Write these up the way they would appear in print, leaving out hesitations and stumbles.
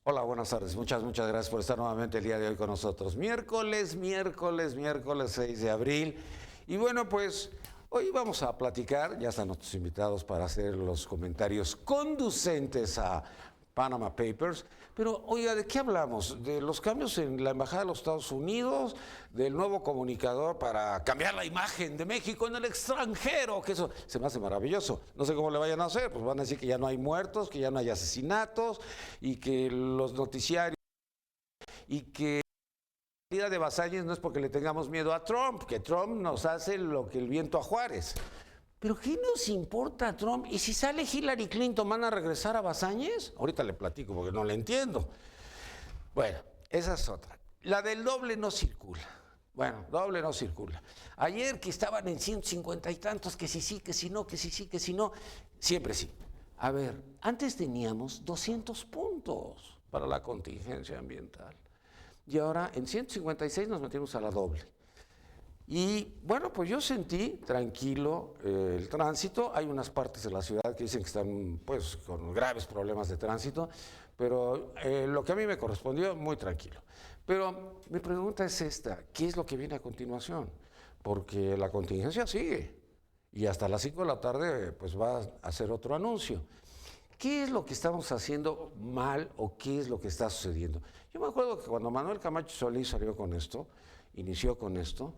Hola, buenas tardes. Muchas gracias por estar nuevamente el día de hoy con nosotros. Miércoles 6 de abril. Y bueno, pues hoy vamos a platicar, ya están nuestros invitados para hacer los comentarios conducentes a Panama Papers. Pero, oiga, ¿de qué hablamos? ¿De los cambios en la Embajada de los Estados Unidos? ¿Del nuevo comunicador para cambiar la imagen de México en el extranjero? Que eso se me hace maravilloso. No sé cómo le vayan a hacer, pues van a decir que ya no hay muertos, que ya no hay asesinatos y que los noticiarios y que la salida de Basáñez no es porque le tengamos miedo a Trump, que Trump nos hace lo que el viento a Juárez. ¿Pero qué nos importa a Trump? ¿Y si sale Hillary Clinton, van a regresar a Basáñez? Ahorita le platico porque no le entiendo. Bueno, esa es otra. La del doble no circula. Bueno, doble no circula. Ayer que estaban en 150 y tantos, que si sí, que si no, que si sí, que si no, siempre sí. A ver, antes teníamos 200 puntos para la contingencia ambiental. Y ahora en 156 nos metimos a la doble. Y bueno, pues yo sentí tranquilo el tránsito. Hay unas partes de la ciudad que dicen que están pues con graves problemas de tránsito, pero lo que a mí me correspondió, muy tranquilo. Pero mi pregunta es esta: ¿qué es lo que viene a continuación? Porque la contingencia sigue y hasta las 5 de la tarde pues va a hacer otro anuncio. ¿Qué es lo que estamos haciendo mal o qué es lo que está sucediendo? Yo me acuerdo que cuando Manuel Camacho Solís salió con esto, inició con esto,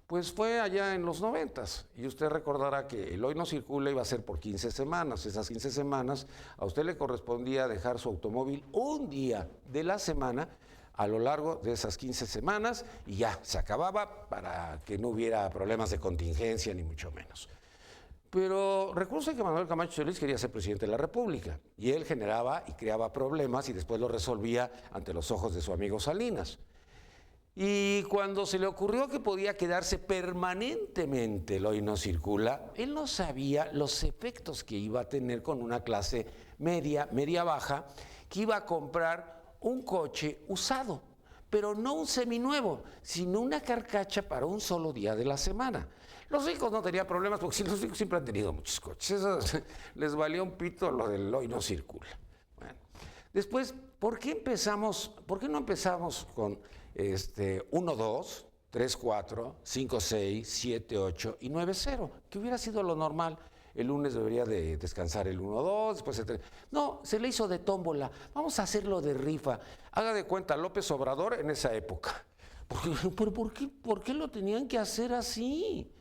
pues fue allá en los 90s, y usted recordará que el Hoy No Circula iba a ser por 15 semanas. Esas 15 semanas a usted le correspondía dejar su automóvil un día de la semana a lo largo de esas 15 semanas y ya se acababa para que no hubiera problemas de contingencia ni mucho menos. Pero recuerde que Manuel Camacho Solís quería ser presidente de la República y él generaba y creaba problemas y después los resolvía ante los ojos de su amigo Salinas. Y cuando se le ocurrió que podía quedarse permanentemente el Hoy No Circula, él no sabía los efectos que iba a tener con una clase media, media-baja, que iba a comprar un coche usado, pero no un seminuevo, sino una carcacha para un solo día de la semana. Los ricos no tenían problemas porque los ricos siempre han tenido muchos coches. Eso les valía un pito lo del Hoy No Circula. Bueno, después, ¿por qué no empezamos con 1, 2, 3, 4, 5, 6, 7, 8 y 9, 0? Que hubiera sido lo normal. El lunes debería de descansar el 1, 2, después el 3. No, se le hizo de tómbola. Vamos a hacerlo de rifa. Haga de cuenta López Obrador en esa época. ¿Pero por qué lo tenían que hacer así?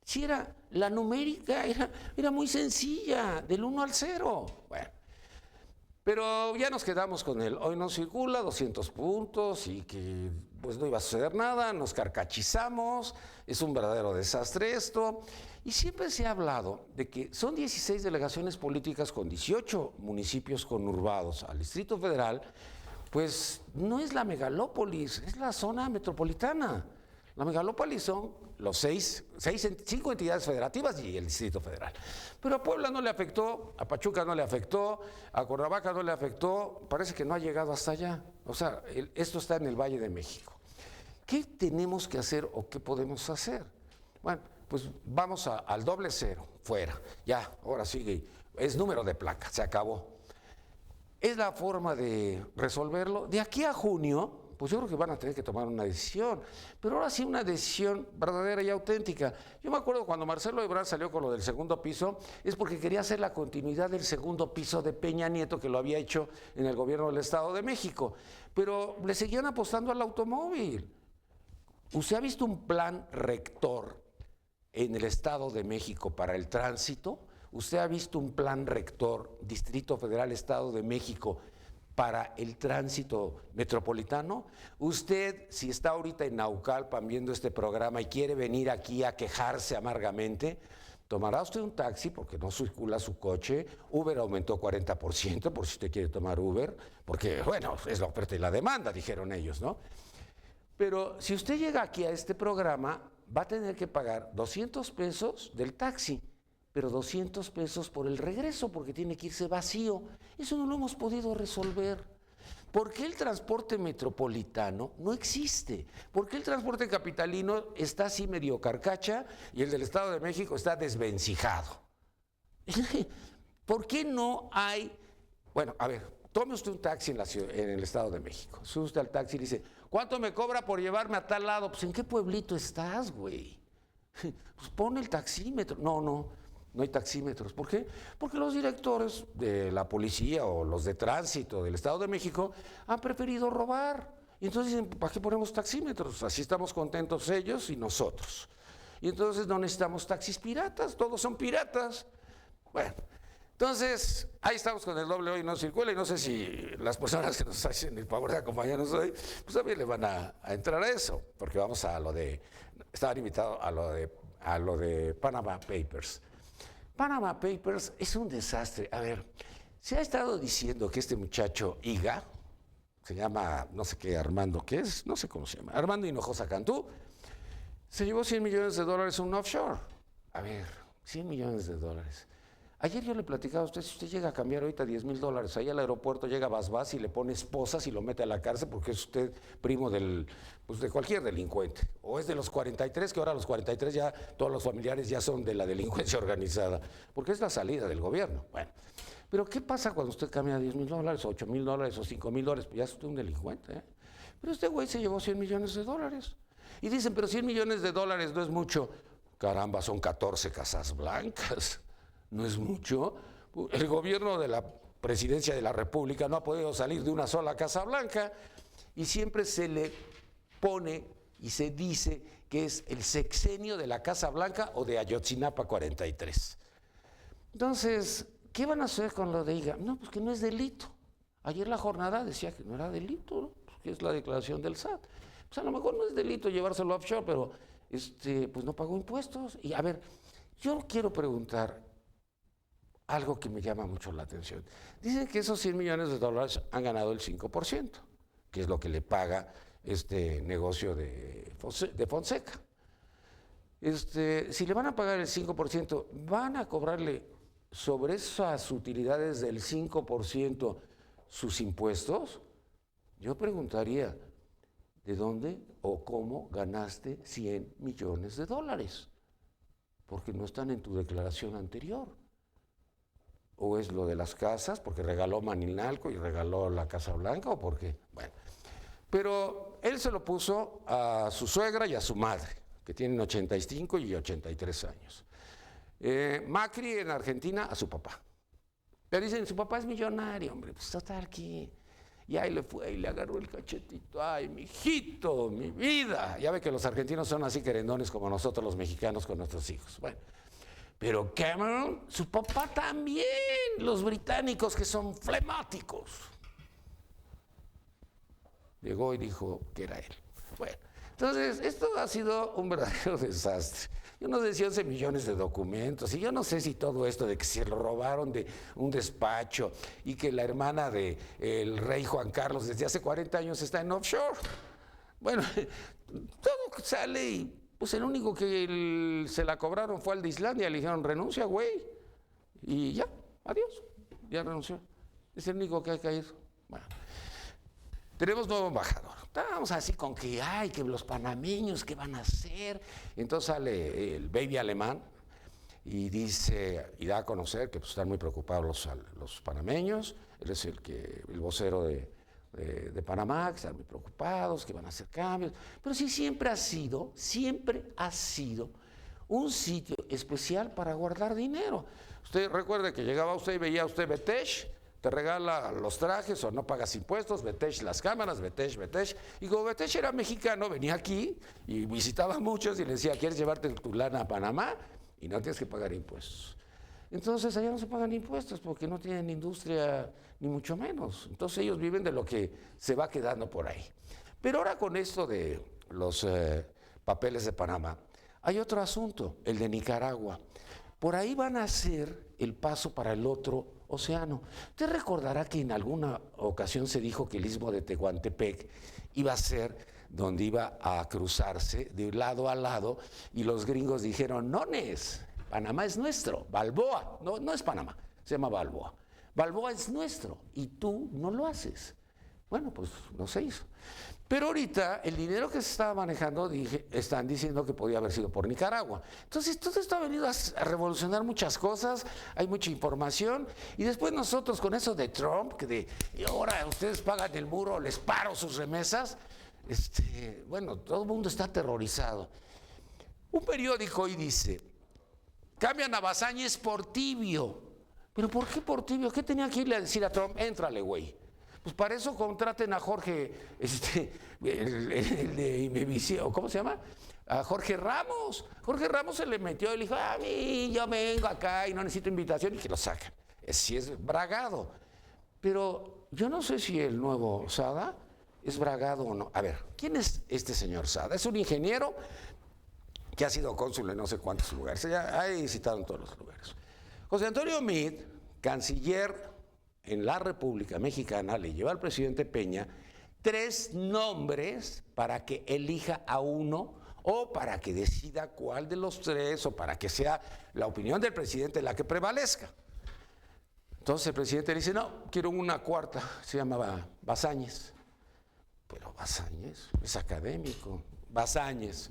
Si la numérica era muy sencilla, del 1 al 0. Bueno, pero ya nos quedamos con el Hoy No Circula, 200 puntos y que pues no iba a suceder nada, nos carcachizamos, es un verdadero desastre esto. Y siempre se ha hablado de que son 16 delegaciones políticas con 18 municipios conurbados al Distrito Federal, pues no es la megalópolis, es la zona metropolitana. La megalópolis son los 5 entidades federativas y el Distrito Federal. Pero a Puebla no le afectó, a Pachuca no le afectó, a Cuernavaca no le afectó, parece que no ha llegado hasta allá. O sea, esto está en el Valle de México. ¿Qué tenemos que hacer o qué podemos hacer? Bueno, pues vamos al doble cero, fuera. Ya, ahora sigue, es número de placa, se acabó. ¿Es la forma de resolverlo? De aquí a junio, pues yo creo que van a tener que tomar una decisión, pero ahora sí una decisión verdadera y auténtica. Yo me acuerdo cuando Marcelo Ebrard salió con lo del segundo piso, es porque quería hacer la continuidad del segundo piso de Peña Nieto, que lo había hecho en el gobierno del Estado de México, pero le seguían apostando al automóvil. ¿Usted ha visto un plan rector en el Estado de México para el tránsito? ¿Usted ha visto un plan rector, Distrito Federal, Estado de México, para el tránsito metropolitano? Usted, si está ahorita en Naucalpan viendo este programa y quiere venir aquí a quejarse amargamente, tomará usted un taxi porque no circula su coche. Uber aumentó 40%, por si usted quiere tomar Uber, porque, bueno, es la oferta y la demanda, dijeron ellos, ¿no? Pero si usted llega aquí a este programa, va a tener que pagar 200 pesos del taxi, pero 200 pesos por el regreso, porque tiene que irse vacío. Eso no lo hemos podido resolver. ¿Por qué el transporte metropolitano no existe? ¿Por qué el transporte capitalino está así medio carcacha y el del Estado de México está desvencijado? ¿Por qué no hay? Bueno, a ver, tome usted un taxi en el Estado de México. Sube usted al taxi y dice, ¿cuánto me cobra por llevarme a tal lado? Pues, ¿en qué pueblito estás, güey? Pues pone el taxímetro. No hay taxímetros. ¿Por qué? Porque los directores de la policía o los de tránsito del Estado de México han preferido robar. Y entonces dicen, ¿para qué ponemos taxímetros? Así estamos contentos ellos y nosotros. Y entonces no necesitamos taxis piratas, todos son piratas. Bueno, entonces ahí estamos con el doble hoy no circula y no sé si las personas que nos hacen el favor de acompañarnos hoy, pues también le van a entrar a eso, porque vamos a lo de, estaban invitados a lo de Panama Papers. Panama Papers es un desastre. A ver, se ha estado diciendo que este muchacho Higa, se llama, no sé qué, Armando, ¿qué es? No sé cómo se llama. Armando Hinojosa Cantú, se llevó $100 millones a un offshore. A ver, $100 millones. Ayer yo le platicaba a usted, si usted llega a cambiar ahorita $10,000, ahí al aeropuerto llega Basbás y le pone esposas y lo mete a la cárcel porque es usted primo pues de cualquier delincuente. O es de los 43, que ahora los 43 ya, todos los familiares ya son de la delincuencia organizada, porque es la salida del gobierno. Bueno, pero ¿qué pasa cuando usted cambia $10,000, $8,000 o $5,000? Pues ya es usted un delincuente, ¿eh? Pero este güey se llevó $100 millones. Y dicen, pero $100 millones no es mucho. Caramba, son 14 casas blancas. ¿No es mucho? El gobierno de la presidencia de la República no ha podido salir de una sola Casa Blanca y siempre se le pone y se dice que es el sexenio de la Casa Blanca o de Ayotzinapa 43. Entonces, ¿qué van a hacer con lo de Higa? No, pues que no es delito. Ayer la jornada decía que no era delito, ¿no? Pues que es la declaración del SAT. Pues a lo mejor no es delito llevárselo offshore, pero pues no pagó impuestos. Y a ver, yo quiero preguntar algo que me llama mucho la atención. Dicen que esos $100 millones han ganado el 5%, que es lo que le paga este negocio de Fonseca. Si le van a pagar el 5%, ¿van a cobrarle sobre esas utilidades del 5% sus impuestos? Yo preguntaría, ¿de dónde o cómo ganaste $100 millones? Porque no están en tu declaración anterior. ¿O es lo de las casas, porque regaló Maninalco y regaló la Casa Blanca, o por qué? Bueno, pero él se lo puso a su suegra y a su madre, que tienen 85 y 83 años. Macri en Argentina a su papá. Pero dicen, su papá es millonario, hombre, pues total aquí. Y ahí le fue y le agarró el cachetito. Ay, mi hijito, mi vida. Ya ve que los argentinos son así querendones como nosotros los mexicanos con nuestros hijos. Bueno. Pero Cameron, su papá también, los británicos que son flemáticos. Llegó y dijo que era él. Bueno, entonces esto ha sido un verdadero desastre. Yo no sé si 11 millones de documentos, y yo no sé si todo esto de que se lo robaron de un despacho y que la hermana del rey Juan Carlos desde hace 40 años está en offshore. Bueno, todo sale y pues el único que se la cobraron fue al de Islandia, le dijeron, renuncia, güey. Y ya, adiós, ya renunció. Es el único que ha caído. Bueno, tenemos nuevo embajador. Estábamos así con que, ay, que los panameños, ¿qué van a hacer? Y entonces sale el baby alemán y dice, y da a conocer que pues, están muy preocupados los panameños. Él es el vocero de Panamá, que están muy preocupados, que van a hacer cambios, pero sí siempre ha sido un sitio especial para guardar dinero. Usted recuerde que llegaba usted y veía usted Betesh, te regala los trajes o no pagas impuestos, Betesh las cámaras, Betesh. Y como Betesh era mexicano, venía aquí y visitaba a muchos y le decía, ¿quieres llevarte tu lana a Panamá? Y no tienes que pagar impuestos. Entonces allá no se pagan impuestos porque no tienen industria ni mucho menos. Entonces ellos viven de lo que se va quedando por ahí. Pero ahora con esto de los papeles de Panamá, hay otro asunto, el de Nicaragua. Por ahí van a hacer el paso para el otro océano. Usted recordará que en alguna ocasión se dijo que el istmo de Tehuantepec iba a ser donde iba a cruzarse de lado a lado y los gringos dijeron, nones, Panamá es nuestro, Balboa, no es Panamá, se llama Balboa. Balboa es nuestro y tú no lo haces. Bueno, pues no se hizo. Pero ahorita el dinero que se estaba manejando, están diciendo que podía haber sido por Nicaragua. Entonces todo esto ha venido a revolucionar muchas cosas, hay mucha información, y después nosotros con eso de Trump, y ahora ustedes pagan el muro, les paro sus remesas, bueno, todo el mundo está aterrorizado. Un periódico hoy dice, cambian a Bazáñez por tibio. ¿Pero por qué por tibio? ¿Qué tenía que irle a decir a Trump? Éntrale, güey. Pues para eso contraten a Jorge, el de Imevisión, ¿cómo se llama? A Jorge Ramos. Jorge Ramos se le metió y le dijo, a mí, yo vengo acá y no necesito invitación, y que lo sacan. Sí es bragado. Pero yo no sé si el nuevo Sada es bragado o no. A ver, ¿quién es este señor Sada? Es un ingeniero que ha sido cónsul en no sé cuántos lugares. Ya ha visitado en todos los lugares. José Antonio Meade, canciller en la República Mexicana, le lleva al presidente Peña 3 nombres para que elija a uno o para que decida cuál de los 3 o para que sea la opinión del presidente la que prevalezca. Entonces el presidente le dice, no, quiero una cuarta, se llamaba Bazáñez. Pero Bazáñez es académico, Bazáñez.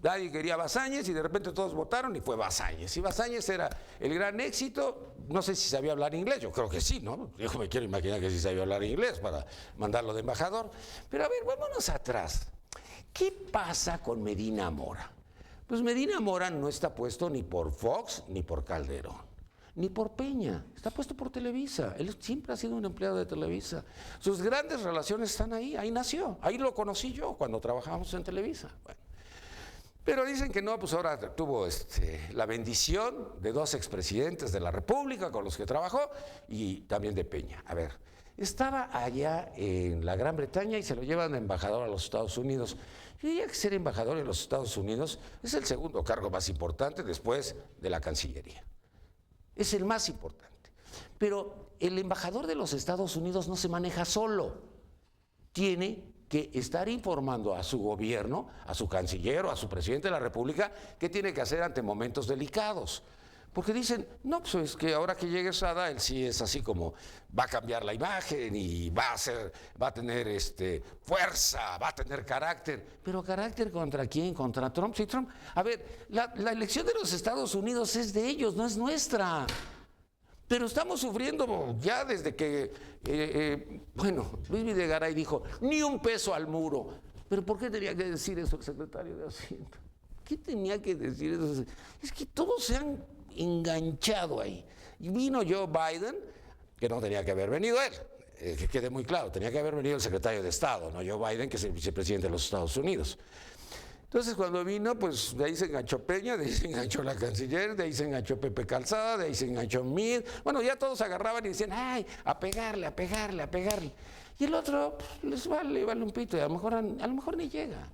Nadie quería Bazáñez y de repente todos votaron y fue Bazáñez. Y Bazáñez era el gran éxito. No sé si sabía hablar inglés, yo creo que sí, ¿no? Yo me quiero imaginar que sí sabía hablar inglés para mandarlo de embajador. Pero a ver, vámonos atrás. ¿Qué pasa con Medina Mora? Pues Medina Mora no está puesto ni por Fox ni por Calderón, ni por Peña. Está puesto por Televisa. Él siempre ha sido un empleado de Televisa. Sus grandes relaciones están ahí. Ahí nació. Ahí lo conocí yo cuando trabajábamos en Televisa. Bueno. Pero dicen que no, pues ahora tuvo la bendición de 2 expresidentes de la República con los que trabajó y también de Peña. A ver, estaba allá en la Gran Bretaña y se lo llevan de embajador a los Estados Unidos. Y diría que ser embajador en los Estados Unidos es el segundo cargo más importante después de la Cancillería. Es el más importante. Pero el embajador de los Estados Unidos no se maneja solo. Tiene que estar informando a su gobierno, a su canciller o a su presidente de la República qué tiene que hacer ante momentos delicados. Porque dicen, no, pues es que ahora que llegue Sada, él sí es así como va a cambiar la imagen y va a tener fuerza, va a tener carácter. Pero ¿carácter contra quién? ¿Contra Trump? Sí, Trump. A ver, la elección de los Estados Unidos es de ellos, no es nuestra. Pero estamos sufriendo ya desde que, Luis Videgaray dijo, ni un peso al muro. ¿Pero por qué tenía que decir eso el secretario de Hacienda? ¿Qué tenía que decir eso? Es que todos se han enganchado ahí. Y vino Joe Biden, que no tenía que haber venido él, que quede muy claro, tenía que haber venido el secretario de Estado, no Joe Biden, que es el vicepresidente de los Estados Unidos. Entonces cuando vino, pues de ahí se enganchó Peña, de ahí se enganchó la canciller, de ahí se enganchó Pepe Calzada, de ahí se enganchó Meade. Bueno, ya todos agarraban y decían, ay, a pegarle, a pegarle, a pegarle. Y el otro, pues, les vale un pito, y a lo mejor ni llega.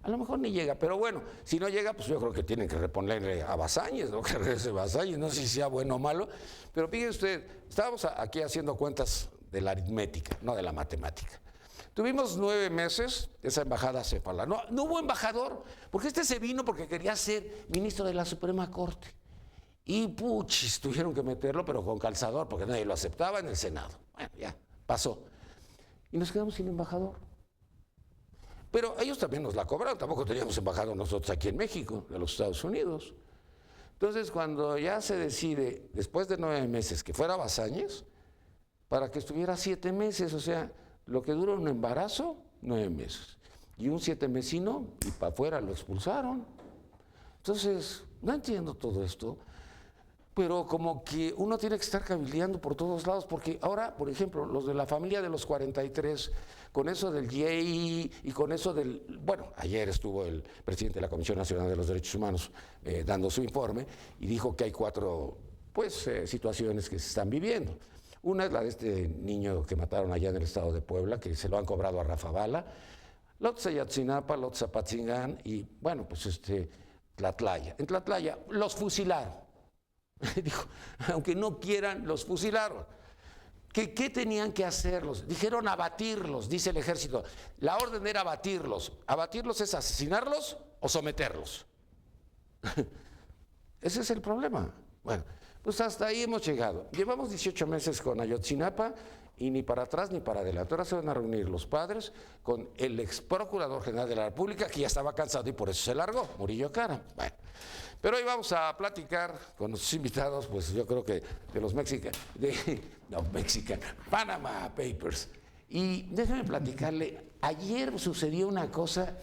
A lo mejor ni llega, pero bueno, si no llega, pues yo creo que tienen que reponerle a Bazáñez, ¿no? Que regrese Bazáñez, no sé si sea bueno o malo. Pero fíjense usted, estábamos aquí haciendo cuentas de la aritmética, no de la matemática. Tuvimos 9 meses, esa embajada se fue. No hubo embajador, porque se vino porque quería ser ministro de la Suprema Corte. Y puchis, tuvieron que meterlo, pero con calzador, porque nadie lo aceptaba en el Senado. Bueno, ya, pasó. Y nos quedamos sin embajador. Pero ellos también nos la cobraron, tampoco teníamos embajador nosotros aquí en México, de los Estados Unidos. Entonces, cuando ya se decide, después de 9 meses, que fuera Bazáñez, para que estuviera 7 meses, o sea, lo que dura un embarazo, 9 meses. Y un 7 mesino, y para afuera lo expulsaron. Entonces, no entiendo todo esto, pero como que uno tiene que estar cabildeando por todos lados, porque ahora, por ejemplo, los de la familia de los 43, con eso del YEI y con eso ayer estuvo el presidente de la Comisión Nacional de los Derechos Humanos dando su informe y dijo que hay 4 situaciones que se están viviendo. Una es la de este niño que mataron allá en el estado de Puebla, que se lo han cobrado a Rafa Bala, la otra es Ayotzinapa, la otra es Apatzingán y, Tlatlaya. En Tlatlaya los fusilaron. Dijo, aunque no quieran, los fusilaron. ¿Qué tenían que hacerlos? Dijeron abatirlos, dice el ejército. La orden era abatirlos. ¿Abatirlos es asesinarlos o someterlos? Ese es el problema. Bueno, Pues hasta ahí hemos llegado. Llevamos 18 meses con Ayotzinapa y ni para atrás ni para adelante. Ahora se van a reunir los padres con el ex procurador general de la República, que ya estaba cansado y por eso se largó, Murillo Karam. Bueno, pero hoy vamos a platicar con nuestros invitados, pues yo creo que de los Panama Papers. Y déjame platicarle, ayer sucedió una cosa,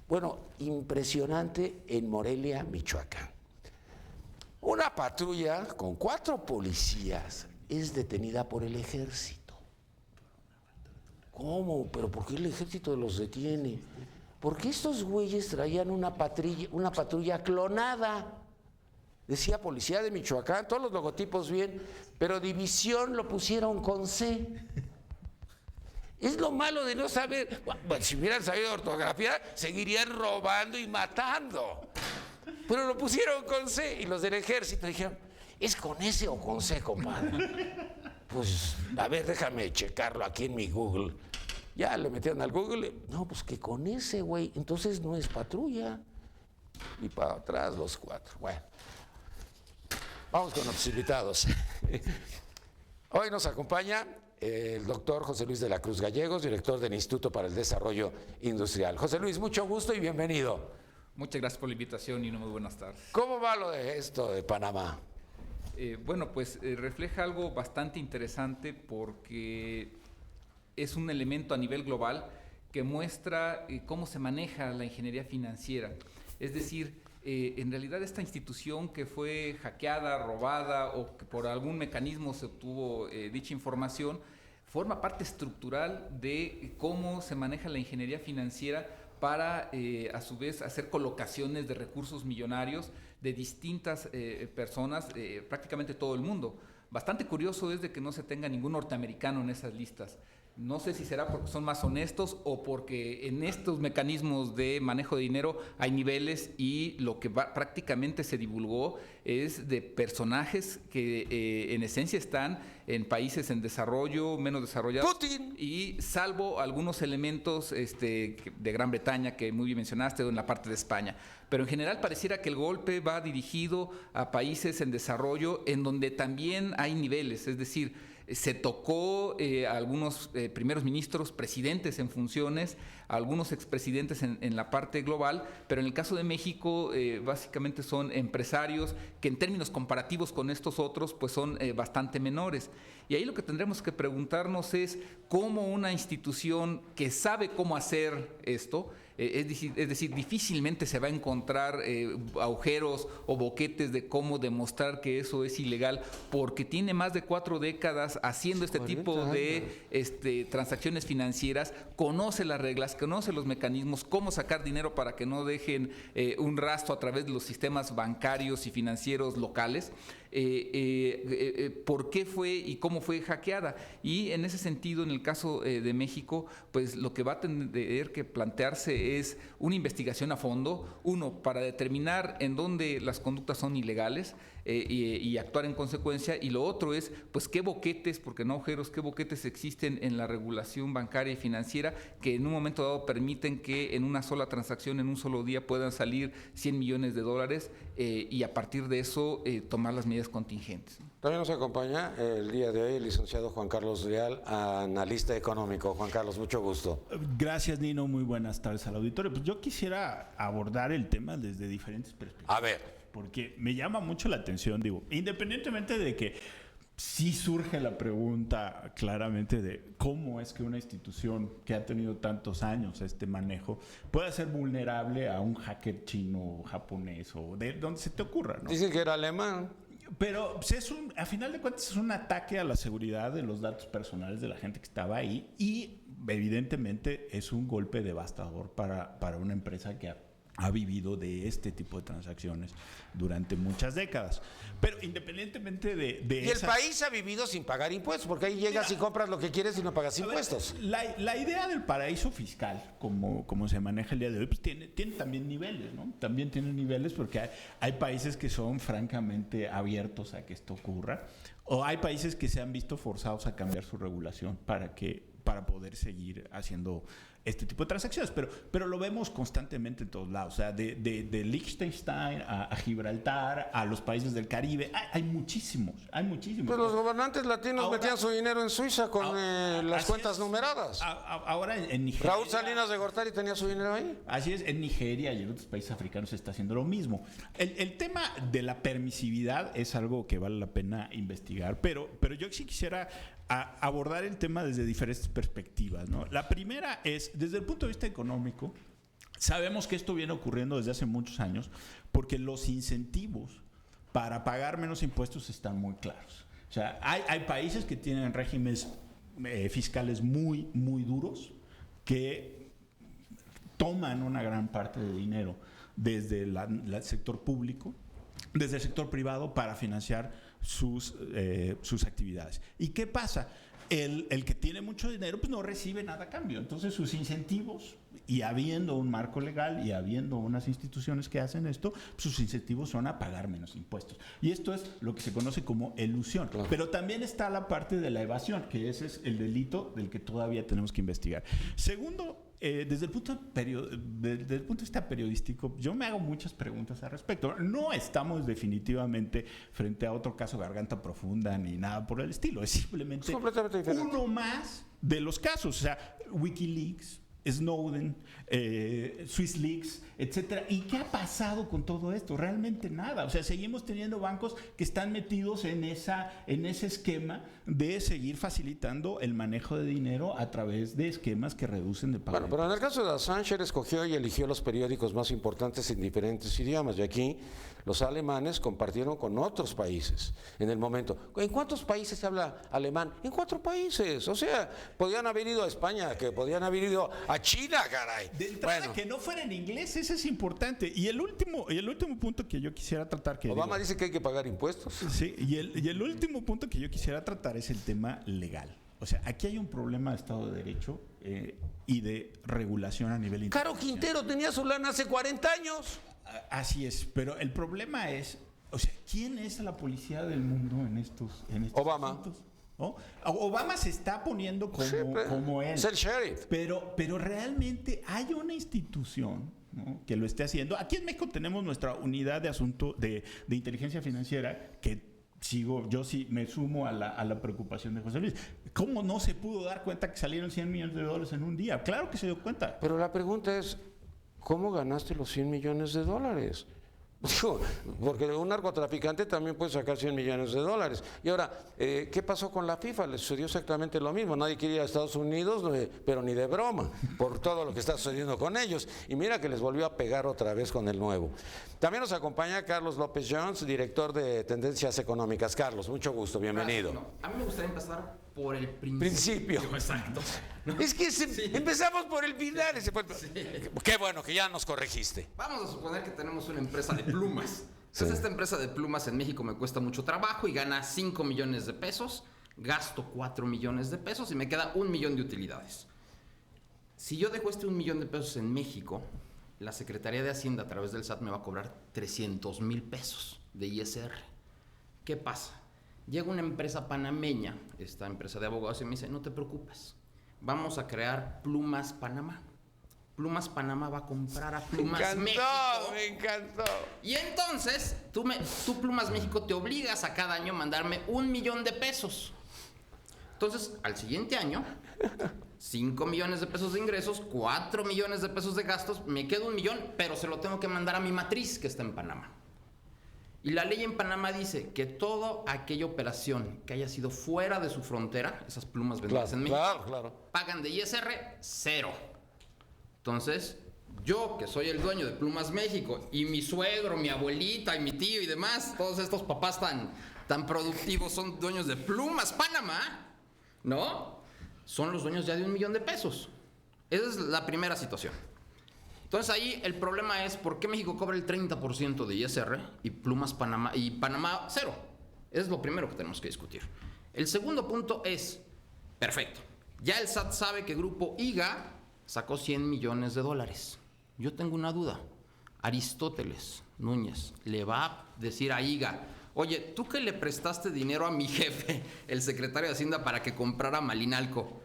bueno, impresionante en Morelia, Michoacán. Una patrulla con 4 policías es detenida por el ejército. ¿Cómo? ¿Pero por qué el ejército los detiene? Porque estos güeyes traían una patrulla clonada. Decía Policía de Michoacán, todos los logotipos bien, pero división lo pusieron con C. Es lo malo de no saber. Bueno, si hubieran sabido ortografía, seguirían robando y matando. Pero lo pusieron con C y los del ejército dijeron, ¿es con S o con C, compadre? Pues, a ver, déjame checarlo aquí en mi Google. Ya le metieron al Google, no, pues que con S, güey, entonces no es patrulla. Y para atrás los 4. Bueno, vamos con los invitados. Hoy nos acompaña el doctor José Luis de la Cruz Gallegos, director del Instituto para el Desarrollo Industrial. José Luis, mucho gusto y bienvenido. Muchas gracias por la invitación y muy buenas tardes. ¿Cómo va lo de esto de Panamá? Bueno, pues refleja algo bastante interesante porque es un elemento a nivel global que muestra cómo se maneja la ingeniería financiera. Es decir, en realidad esta institución que fue hackeada, robada o que por algún mecanismo se obtuvo dicha información, forma parte estructural de cómo se maneja la ingeniería financiera para, a su vez, hacer colocaciones de recursos millonarios de distintas personas, prácticamente todo el mundo. Bastante curioso es de que no se tenga ningún norteamericano en esas listas. No sé si será porque son más honestos o porque en estos mecanismos de manejo de dinero hay niveles y lo que prácticamente se divulgó es de personajes que en esencia están en países en desarrollo, menos desarrollados. ¡Putin! Y salvo algunos elementos de Gran Bretaña que muy bien mencionaste, o en la parte de España. Pero en general pareciera que el golpe va dirigido a países en desarrollo en donde también hay niveles, es decir, se tocó a algunos primeros ministros, presidentes en funciones, a algunos expresidentes en la parte global, pero en el caso de México básicamente son empresarios que en términos comparativos con estos otros pues son bastante menores. Y ahí lo que tendremos que preguntarnos es cómo una institución que sabe cómo hacer esto, es decir, difícilmente se va a encontrar agujeros o boquetes de cómo demostrar que eso es ilegal, porque tiene más de 4 décadas haciendo este tipo de transacciones financieras, conoce las reglas, conoce los mecanismos, cómo sacar dinero para que no dejen un rastro a través de los sistemas bancarios y financieros locales. Por qué fue y cómo fue hackeada. Y en ese sentido, en el caso de México, pues lo que va a tener que plantearse es una investigación a fondo, uno, para determinar en dónde las conductas son ilegales y actuar en consecuencia, y lo otro es, pues, qué boquetes, porque no agujeros, qué boquetes existen en la regulación bancaria y financiera que en un momento dado permiten que en una sola transacción, en un solo día, puedan salir 100 millones de dólares y a partir de eso tomar las medidas contingentes. También nos acompaña el día de hoy el licenciado Juan Carlos Real, analista económico. Juan Carlos, mucho gusto. Gracias, Nino. Muy buenas tardes al auditorio. Pues yo quisiera abordar el tema desde diferentes perspectivas. A ver. Porque me llama mucho la atención, digo, independientemente de que sí surge la pregunta claramente de cómo es que una institución que ha tenido tantos años este manejo puede ser vulnerable a un hacker chino o japonés o de donde se te ocurra, ¿no? Dicen que era alemán. Pero pues, a final de cuentas es un ataque a la seguridad de los datos personales de la gente que estaba ahí y evidentemente es un golpe devastador para una empresa que ha vivido de este tipo de transacciones durante muchas décadas. Pero independientemente de y el país ha vivido sin pagar impuestos, porque ahí llegas y compras lo que quieres y no pagas impuestos. La idea del paraíso fiscal, como se maneja el día de hoy, pues tiene también niveles, ¿no? También tiene niveles porque hay países que son francamente abiertos a que esto ocurra, o hay países que se han visto forzados a cambiar su regulación para poder seguir haciendo este tipo de transacciones, pero lo vemos constantemente en todos lados. O sea, de Liechtenstein a Gibraltar, a los países del Caribe, hay muchísimos. Pues los gobernantes latinos metían su dinero en Suiza con las cuentas numeradas. Ahora en Nigeria. Raúl Salinas de Gortari tenía su dinero ahí. Así es, en Nigeria y en otros países africanos se está haciendo lo mismo. El tema de la permisividad es algo que vale la pena investigar, pero yo sí quisiera abordar el tema desde diferentes perspectivas, ¿no? La primera es, desde el punto de vista económico, sabemos que esto viene ocurriendo desde hace muchos años porque los incentivos para pagar menos impuestos están muy claros. O sea, hay países que tienen regímenes fiscales muy, muy duros que toman una gran parte de dinero desde el sector público, desde el sector privado para financiar sus actividades. ¿Y qué pasa? El que tiene mucho dinero pues no recibe nada a cambio. Entonces sus incentivos, y habiendo un marco legal y habiendo unas instituciones que hacen esto, sus incentivos son a pagar menos impuestos. Y esto es lo que se conoce como elusión. Claro. Pero también está la parte de la evasión, que ese es el delito del que todavía tenemos que investigar. Segundo, desde el punto de vista periodístico, yo me hago muchas preguntas al respecto. No estamos definitivamente frente a otro caso Garganta Profunda ni nada por el estilo. Es simplemente uno más de los casos. O sea, WikiLeaks, Snowden, SwissLeaks, etcétera. ¿Y qué ha pasado con todo esto? Realmente nada. O sea, seguimos teniendo bancos que están metidos en ese esquema de seguir facilitando el manejo de dinero a través de esquemas que reducen de pago. Bueno, pero en el caso de Assange, él escogió y eligió los periódicos más importantes en diferentes idiomas. Y aquí los alemanes compartieron con otros países en el momento. ¿En cuántos países se habla alemán? En 4 países. O sea, podían haber ido a España, que podían haber ido a China, caray. De entrada, que no fuera en inglés, eso es importante. Y el último punto que yo quisiera tratar... Obama dice que hay que pagar impuestos. Sí, y el último punto que yo quisiera tratar es el tema legal. O sea, aquí hay un problema de Estado de Derecho y de regulación a nivel internacional. Caro Quintero tenía su lana hace 40 años. Así es, pero el problema es, o sea, ¿quién es la policía del mundo en estos Obama. asuntos? ¿No? Obama se está poniendo como él. Es el sheriff. Pero realmente hay una institución, ¿no?, que lo esté haciendo. Aquí en México tenemos nuestra unidad de asunto de inteligencia financiera que yo sí me sumo a la preocupación de José Luis. ¿Cómo no se pudo dar cuenta que salieron $100 millones en un día? Claro que se dio cuenta. Pero la pregunta es, ¿cómo ganaste los $100 millones? Digo, porque un narcotraficante también puede sacar $100 millones. Y ahora, ¿qué pasó con la FIFA? Le sucedió exactamente lo mismo. Nadie quería ir a Estados Unidos, pero ni de broma, por todo lo que está sucediendo con ellos. Y mira que les volvió a pegar otra vez con el nuevo. También nos acompaña Carlos López Jones, director de Tendencias Económicas. Carlos, mucho gusto, bienvenido. Gracias, no. A mí me gustaría empezar por el principio. Exacto. ¿No? Es que empezamos por el final. Sí. Qué bueno que ya nos corregiste. Vamos a suponer que tenemos una empresa de plumas. Entonces, esta empresa de plumas en México me cuesta mucho trabajo y gana 5 millones de pesos. Gasto 4 millones de pesos y me queda 1 millón de utilidades. Si yo dejo 1 millón de pesos en México, la Secretaría de Hacienda a través del SAT me va a cobrar 300,000 pesos de ISR. ¿Qué pasa? Llega una empresa panameña, esta empresa de abogados, y me dice, no te preocupes, vamos a crear Plumas Panamá. Plumas Panamá va a comprar a Plumas México. Me encantó. Y entonces, tú Plumas México te obligas a cada año mandarme 1 millón de pesos. Entonces, al siguiente año, 5 millones de pesos de ingresos, 4 millones de pesos de gastos, me queda 1 millón, pero se lo tengo que mandar a mi matriz que está en Panamá. Y la ley en Panamá dice que toda aquella operación que haya sido fuera de su frontera, esas plumas vendidas en México, pagan de ISR 0. Entonces, yo que soy el dueño de Plumas México y mi suegro, mi abuelita y mi tío y demás, todos estos papás tan productivos son dueños de Plumas Panamá, ¿no? Son los dueños ya de 1 millón de pesos. Esa es la primera situación. Entonces ahí el problema es por qué México cobra el 30% de ISR y Plumas Panamá y Panamá 0. Eso es lo primero que tenemos que discutir. El segundo punto es, perfecto, ya el SAT sabe que Grupo IGA sacó $100 millones. Yo tengo una duda. Aristóteles Núñez le va a decir a IGA, oye, ¿tú que le prestaste dinero a mi jefe, el secretario de Hacienda, para que comprara Malinalco?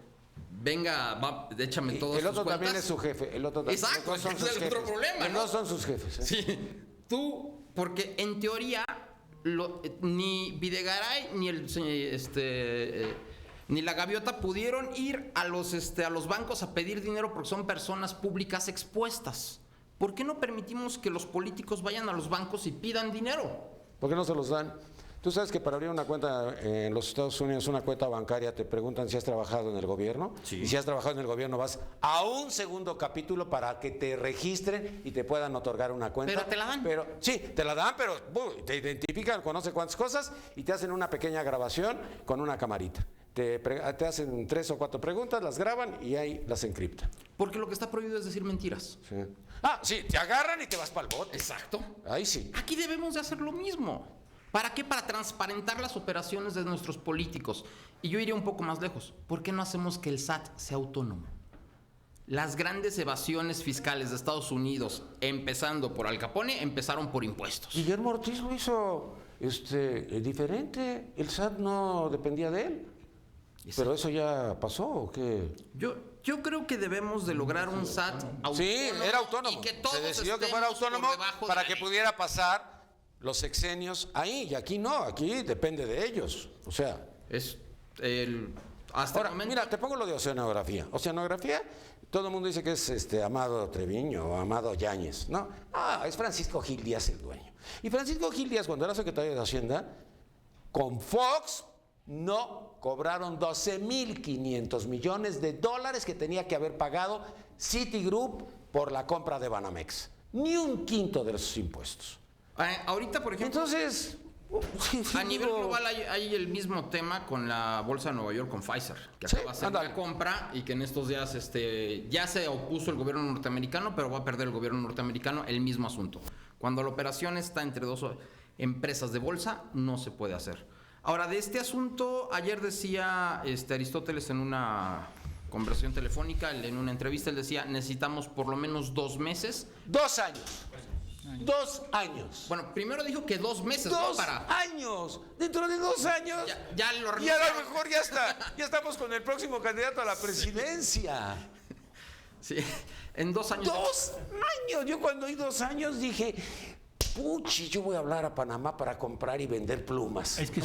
venga, échame todos El otro tus también cuentas. es su jefe. El otro también. Exacto, Los dos son ese es sus el otro jefes. problema, Los ¿no? dos son sus jefes. ¿eh? Sí, porque en teoría ni Videgaray ni ni la Gaviota pudieron ir a los bancos a pedir dinero porque son personas públicas expuestas. ¿Por qué no permitimos que los políticos vayan a los bancos y pidan dinero? ¿Por qué no se los dan? Tú sabes que para abrir una cuenta en los Estados Unidos, una cuenta bancaria, te preguntan si has trabajado en el gobierno. Sí. Y si has trabajado en el gobierno, vas a un segundo capítulo para que te registren y te puedan otorgar una cuenta. Pero te la dan. Sí, te la dan, pero te identifican con no sé cuántas cosas y te hacen una pequeña grabación con una camarita. Te hacen 3 o 4 preguntas, las graban y ahí las encriptan. Porque lo que está prohibido es decir mentiras. Sí. Sí, te agarran y te vas para el bote. Exacto. Ahí sí. Aquí debemos de hacer lo mismo. ¿Para qué? Para transparentar las operaciones de nuestros políticos. Y yo iría un poco más lejos. ¿Por qué no hacemos que el SAT sea autónomo? Las grandes evasiones fiscales de Estados Unidos, empezando por Al Capone, empezaron por impuestos. Guillermo Ortiz lo hizo diferente. El SAT no dependía de él. ¿Pero eso ya pasó o qué? Yo creo que debemos de lograr un SAT autónomo. Sí, era autónomo. Y que todos Se decidió que estemos fuera autónomo por debajo de para la que ley. pudiera pasar los sexenios ahí. Y aquí no, aquí depende de ellos. O sea... Hasta Ahora, el momento... mira, te pongo lo de oceanografía. Oceanografía, todo el mundo dice que es Amado Treviño o Amado Yáñez, ¿no? Es Francisco Gil Díaz el dueño. Y Francisco Gil Díaz, cuando era secretario de Hacienda, con Fox no cobraron 12.500 millones de dólares que tenía que haber pagado Citigroup por la compra de Banamex. Ni un quinto de esos impuestos. Ahorita, por ejemplo... Entonces... A nivel global hay el mismo tema con la Bolsa de Nueva York, con Pfizer, que acaba de hacer ándale. una compra y que en estos días ya se opuso el gobierno norteamericano, pero va a perder el gobierno norteamericano el mismo asunto. Cuando la operación está entre dos empresas de bolsa, no se puede hacer. Ahora, de este asunto, ayer decía Aristóteles en una conversación telefónica, en una entrevista, él decía, necesitamos por lo menos 2 meses. 2 años. 2 años. Bueno, primero dijo que 2 meses, 2 ¿no? años. Dentro de 2 años. Ya lo Y a renunciaron. lo mejor ya estamos con el próximo candidato a la presidencia. Sí, en 2 años. 2 años. Yo cuando oí 2 años dije, puchi, yo voy a hablar a Panamá para comprar y vender plumas. Es que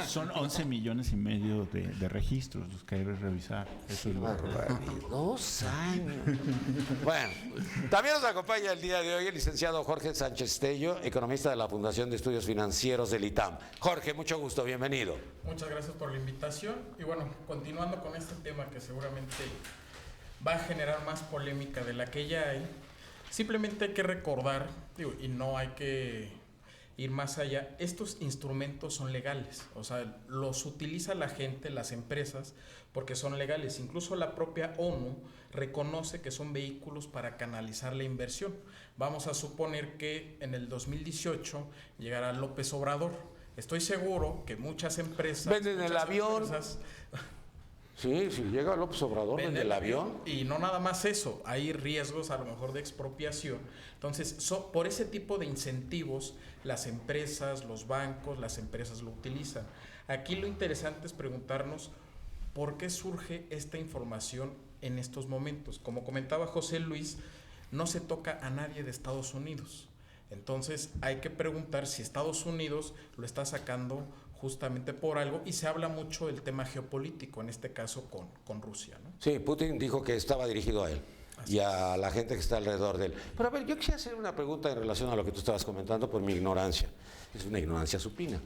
son 11 millones y medio de registros los que hay que revisar. Eso es lo que... 2 años. Bueno, también nos acompaña el día de hoy el licenciado Jorge Sánchez Tello, economista de la Fundación de Estudios Financieros del ITAM. Jorge, mucho gusto, bienvenido. Muchas gracias por la invitación. Y bueno, continuando con este tema que seguramente va a generar más polémica de la que ya hay, simplemente hay que recordar, y no hay que ir más allá, estos instrumentos son legales, o sea, los utiliza la gente, las empresas, porque son legales. Incluso la propia ONU reconoce que son vehículos para canalizar la inversión. Vamos a suponer que en el 2018 llegará López Obrador. Estoy seguro que muchas empresas... Venden el avión. Sí, si llega López Obrador, vende el avión. Y no nada más eso, hay riesgos a lo mejor de expropiación. Entonces, por ese tipo de incentivos, las empresas, los bancos, las empresas lo utilizan. Aquí lo interesante es preguntarnos por qué surge esta información en estos momentos. Como comentaba José Luis, no se toca a nadie de Estados Unidos. Entonces, hay que preguntar si Estados Unidos lo está sacando justamente por algo, y se habla mucho del tema geopolítico, en este caso con Rusia, ¿no? Sí, Putin dijo que estaba dirigido a él y a la gente que está alrededor de él. Pero a ver, yo quisiera hacer una pregunta en relación a lo que tú estabas comentando por mi ignorancia. Es una ignorancia supina.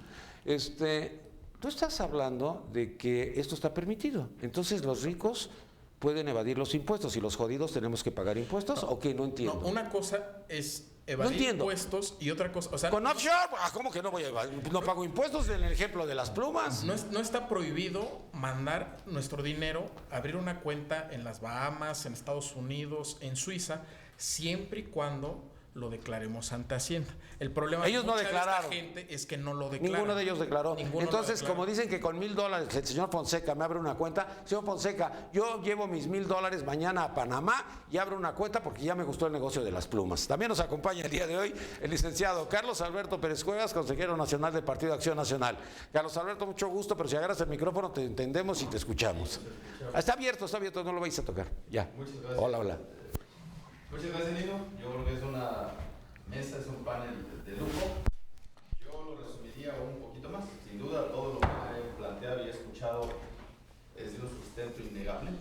Tú estás hablando de que esto está permitido. Entonces los ricos pueden evadir los impuestos y los jodidos tenemos que pagar impuestos, ¿o qué? No entiendo. No, una cosa es evadir impuestos y otra cosa... O sea, ¿con offshore? ¿Cómo que no voy a evadir? ¿No pago impuestos en el ejemplo de las plumas? No está prohibido mandar nuestro dinero, abrir una cuenta en las Bahamas, en Estados Unidos, en Suiza, siempre y cuando lo declaremos ante Hacienda. El problema Ellos no de mucha declararon. de esta gente es que no lo declaran. Ninguno de ellos declaró. Ninguno Entonces, lo declaró. como dicen que con $1,000 el señor Fonseca me abre una cuenta, señor Fonseca, yo llevo mis $1,000 mañana a Panamá y abro una cuenta porque ya me gustó el negocio de las plumas. También nos acompaña el día de hoy el licenciado Carlos Alberto Pérez Cuevas, consejero nacional del Partido Acción Nacional. Carlos Alberto, mucho gusto, pero si agarras el micrófono te entendemos y te escuchamos. Está abierto, no lo vais a tocar. Ya. Muchas gracias. Hola. Muchas gracias, Nino. Yo creo que es una mesa, es un panel de lujo. Yo lo resumiría un poquito más. Sin duda, todo lo que he planteado y he escuchado es de un sustento innegable.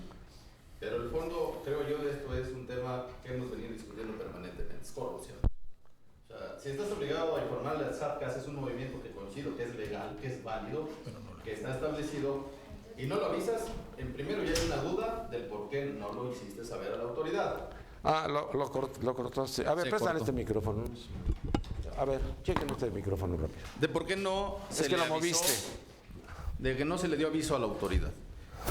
Pero el fondo, creo yo, de esto es un tema que hemos venido discutiendo permanentemente, es corrupción. O sea, si estás obligado a informarle al SAT que haces un movimiento que coincido que es legal, que es válido, que está establecido, y no lo avisas, en primero ya hay una duda del por qué no lo hiciste saber a la autoridad. Lo cortaste. A ver, Se prestan cortó. este micrófono. A ver, chequen este micrófono rápido. De por qué no Es se que le lo avisó, moviste. de que no se le dio aviso a la autoridad.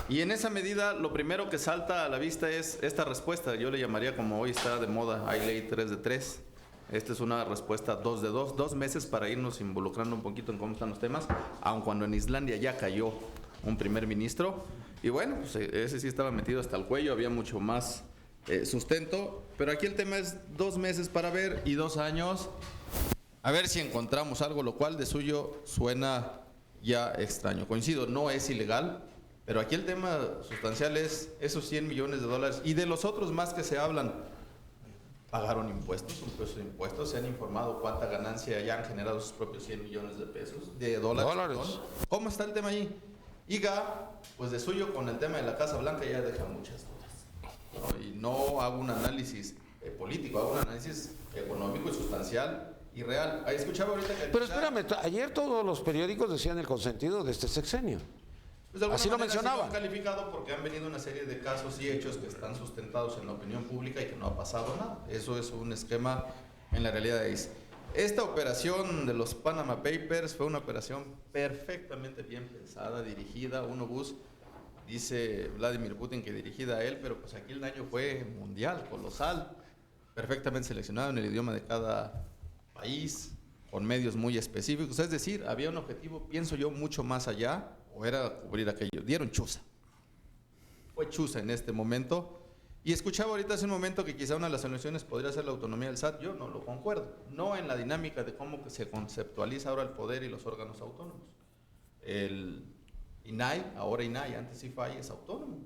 Y en esa medida, lo primero que salta a la vista es esta respuesta. Yo le llamaría, como hoy está de moda, hay ley 3 de 3. Esta es una respuesta 2 de 2. 2 meses para irnos involucrando un poquito en cómo están los temas, aun cuando en Islandia ya cayó un primer ministro. Y bueno, pues ese sí estaba metido hasta el cuello, había mucho más sustento. Pero aquí el tema es 2 meses para ver y 2 años a ver si encontramos algo, lo cual de suyo suena ya extraño. Coincido, no es ilegal, pero aquí el tema sustancial es esos $100 millones y de los otros más que se hablan. Pagaron impuestos, un peso de impuestos, se han informado cuánta ganancia ya han generado sus propios $100 millones de dólares. Perdón. ¿Cómo está el tema ahí? IGA, pues de suyo con el tema de la Casa Blanca ya deja muchas dudas, ¿no? Y no hago un análisis político, hago un análisis económico y sustancial y real. Ahí escuchaba ahorita que... Pero espérame, ayer todos los periódicos decían el consentido de este sexenio. Pues de alguna Así lo manera mencionaba. sí lo han calificado porque han venido una serie de casos y hechos que están sustentados en la opinión pública y que no ha pasado nada. Eso es un esquema en la realidad de ICE. Esta operación de los Panama Papers fue una operación perfectamente bien pensada, dirigida. Dice Vladimir Putin que dirigida a él, pero pues aquí el daño fue mundial, colosal, perfectamente seleccionado en el idioma de cada país, con medios muy específicos. Es decir, había un objetivo, pienso yo, mucho más allá, o era cubrir aquello. Dieron chuza. Fue chuza en este momento. Y escuchaba ahorita hace un momento que quizá una de las soluciones podría ser la autonomía del SAT. Yo no lo concuerdo. No en la dinámica de cómo se conceptualiza ahora el poder y los órganos autónomos. El INAI, ahora INAI, antes IFAI, es autónomo.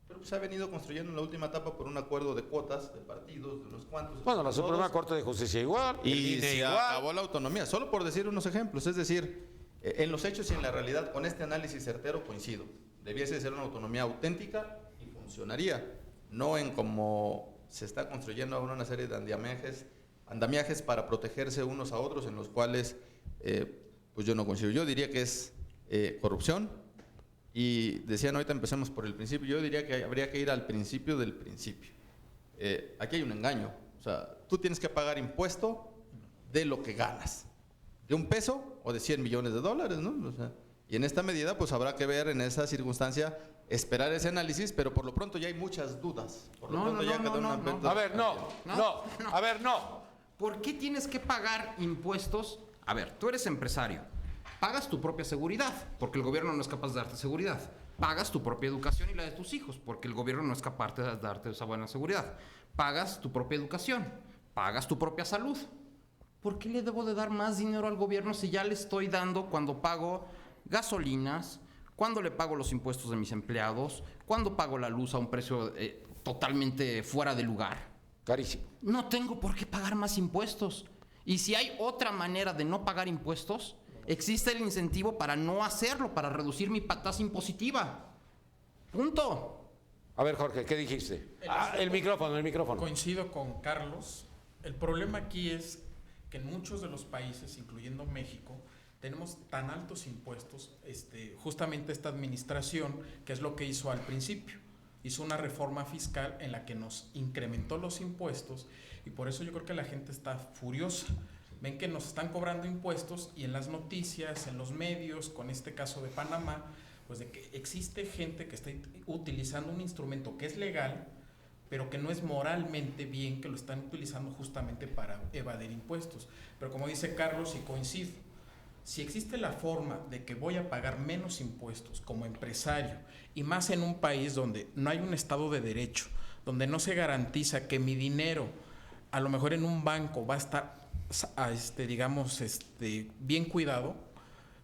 Pero se ha venido construyendo en la última etapa por un acuerdo de cuotas de partidos, de unos cuantos. Bueno, la todos. Suprema Corte de Justicia igual. el Y INE se igual. acabó la autonomía, solo por decir unos ejemplos. Es decir, en los hechos y en la realidad, con este análisis certero coincido. Debiese ser una autonomía auténtica y funcionaría. No en cómo se está construyendo ahora una serie de andamiajes para protegerse unos a otros, en los cuales pues yo no coincido. Yo diría que es corrupción. Y decían ahorita empecemos por el principio. Yo diría que habría que ir al principio del principio. Aquí hay un engaño. O sea, tú tienes que pagar impuesto de lo que ganas. De $1 peso o de $100 millones, ¿no? O sea, y en esta medida, pues habrá que ver en esa circunstancia, esperar ese análisis, pero por lo pronto ya hay muchas dudas. Por lo pronto ya quedó una aspecto- A ver, no. ¿Por qué tienes que pagar impuestos? A ver, tú eres empresario. Pagas tu propia seguridad, porque el gobierno no es capaz de darte seguridad. Pagas tu propia educación y la de tus hijos, porque el gobierno no es capaz de darte esa buena seguridad. Pagas tu propia educación. Pagas tu propia salud. ¿Por qué le debo de dar más dinero al gobierno si ya le estoy dando cuando pago gasolinas, cuando le pago los impuestos de mis empleados, cuando pago la luz a un precio totalmente fuera de lugar? Carísimo. No tengo por qué pagar más impuestos. Y si hay otra manera de no pagar impuestos, existe el incentivo para no hacerlo, para reducir mi tasa impositiva. Punto. A ver, Jorge, ¿qué dijiste? El micrófono. Coincido con Carlos. El problema aquí es que en muchos de los países, incluyendo México, tenemos tan altos impuestos, justamente esta administración, que es lo que hizo al principio. Hizo una reforma fiscal en la que nos incrementó los impuestos y por eso yo creo que la gente está furiosa. Ven que nos están cobrando impuestos y en las noticias, en los medios, con este caso de Panamá, pues de que existe gente que está utilizando un instrumento que es legal, pero que no es moralmente bien, que lo están utilizando justamente para evadir impuestos. Pero como dice Carlos, y coincido, si existe la forma de que voy a pagar menos impuestos como empresario, y más en un país donde no hay un Estado de Derecho, donde no se garantiza que mi dinero, a lo mejor en un banco, va a estar, bien cuidado,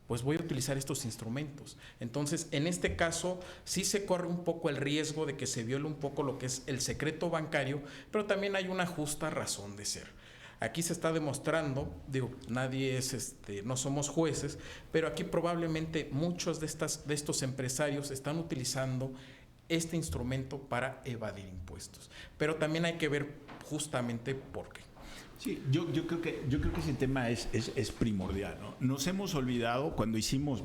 pues voy a utilizar estos instrumentos. Entonces, en este caso, sí se corre un poco el riesgo de que se viole un poco lo que es el secreto bancario, pero también hay una justa razón de ser. Aquí se está demostrando, nadie es, no somos jueces, pero aquí probablemente muchos de estos empresarios están utilizando este instrumento para evadir impuestos. Pero también hay que ver justamente por qué. Sí, yo creo que ese tema es primordial, ¿no? Nos hemos olvidado cuando hicimos,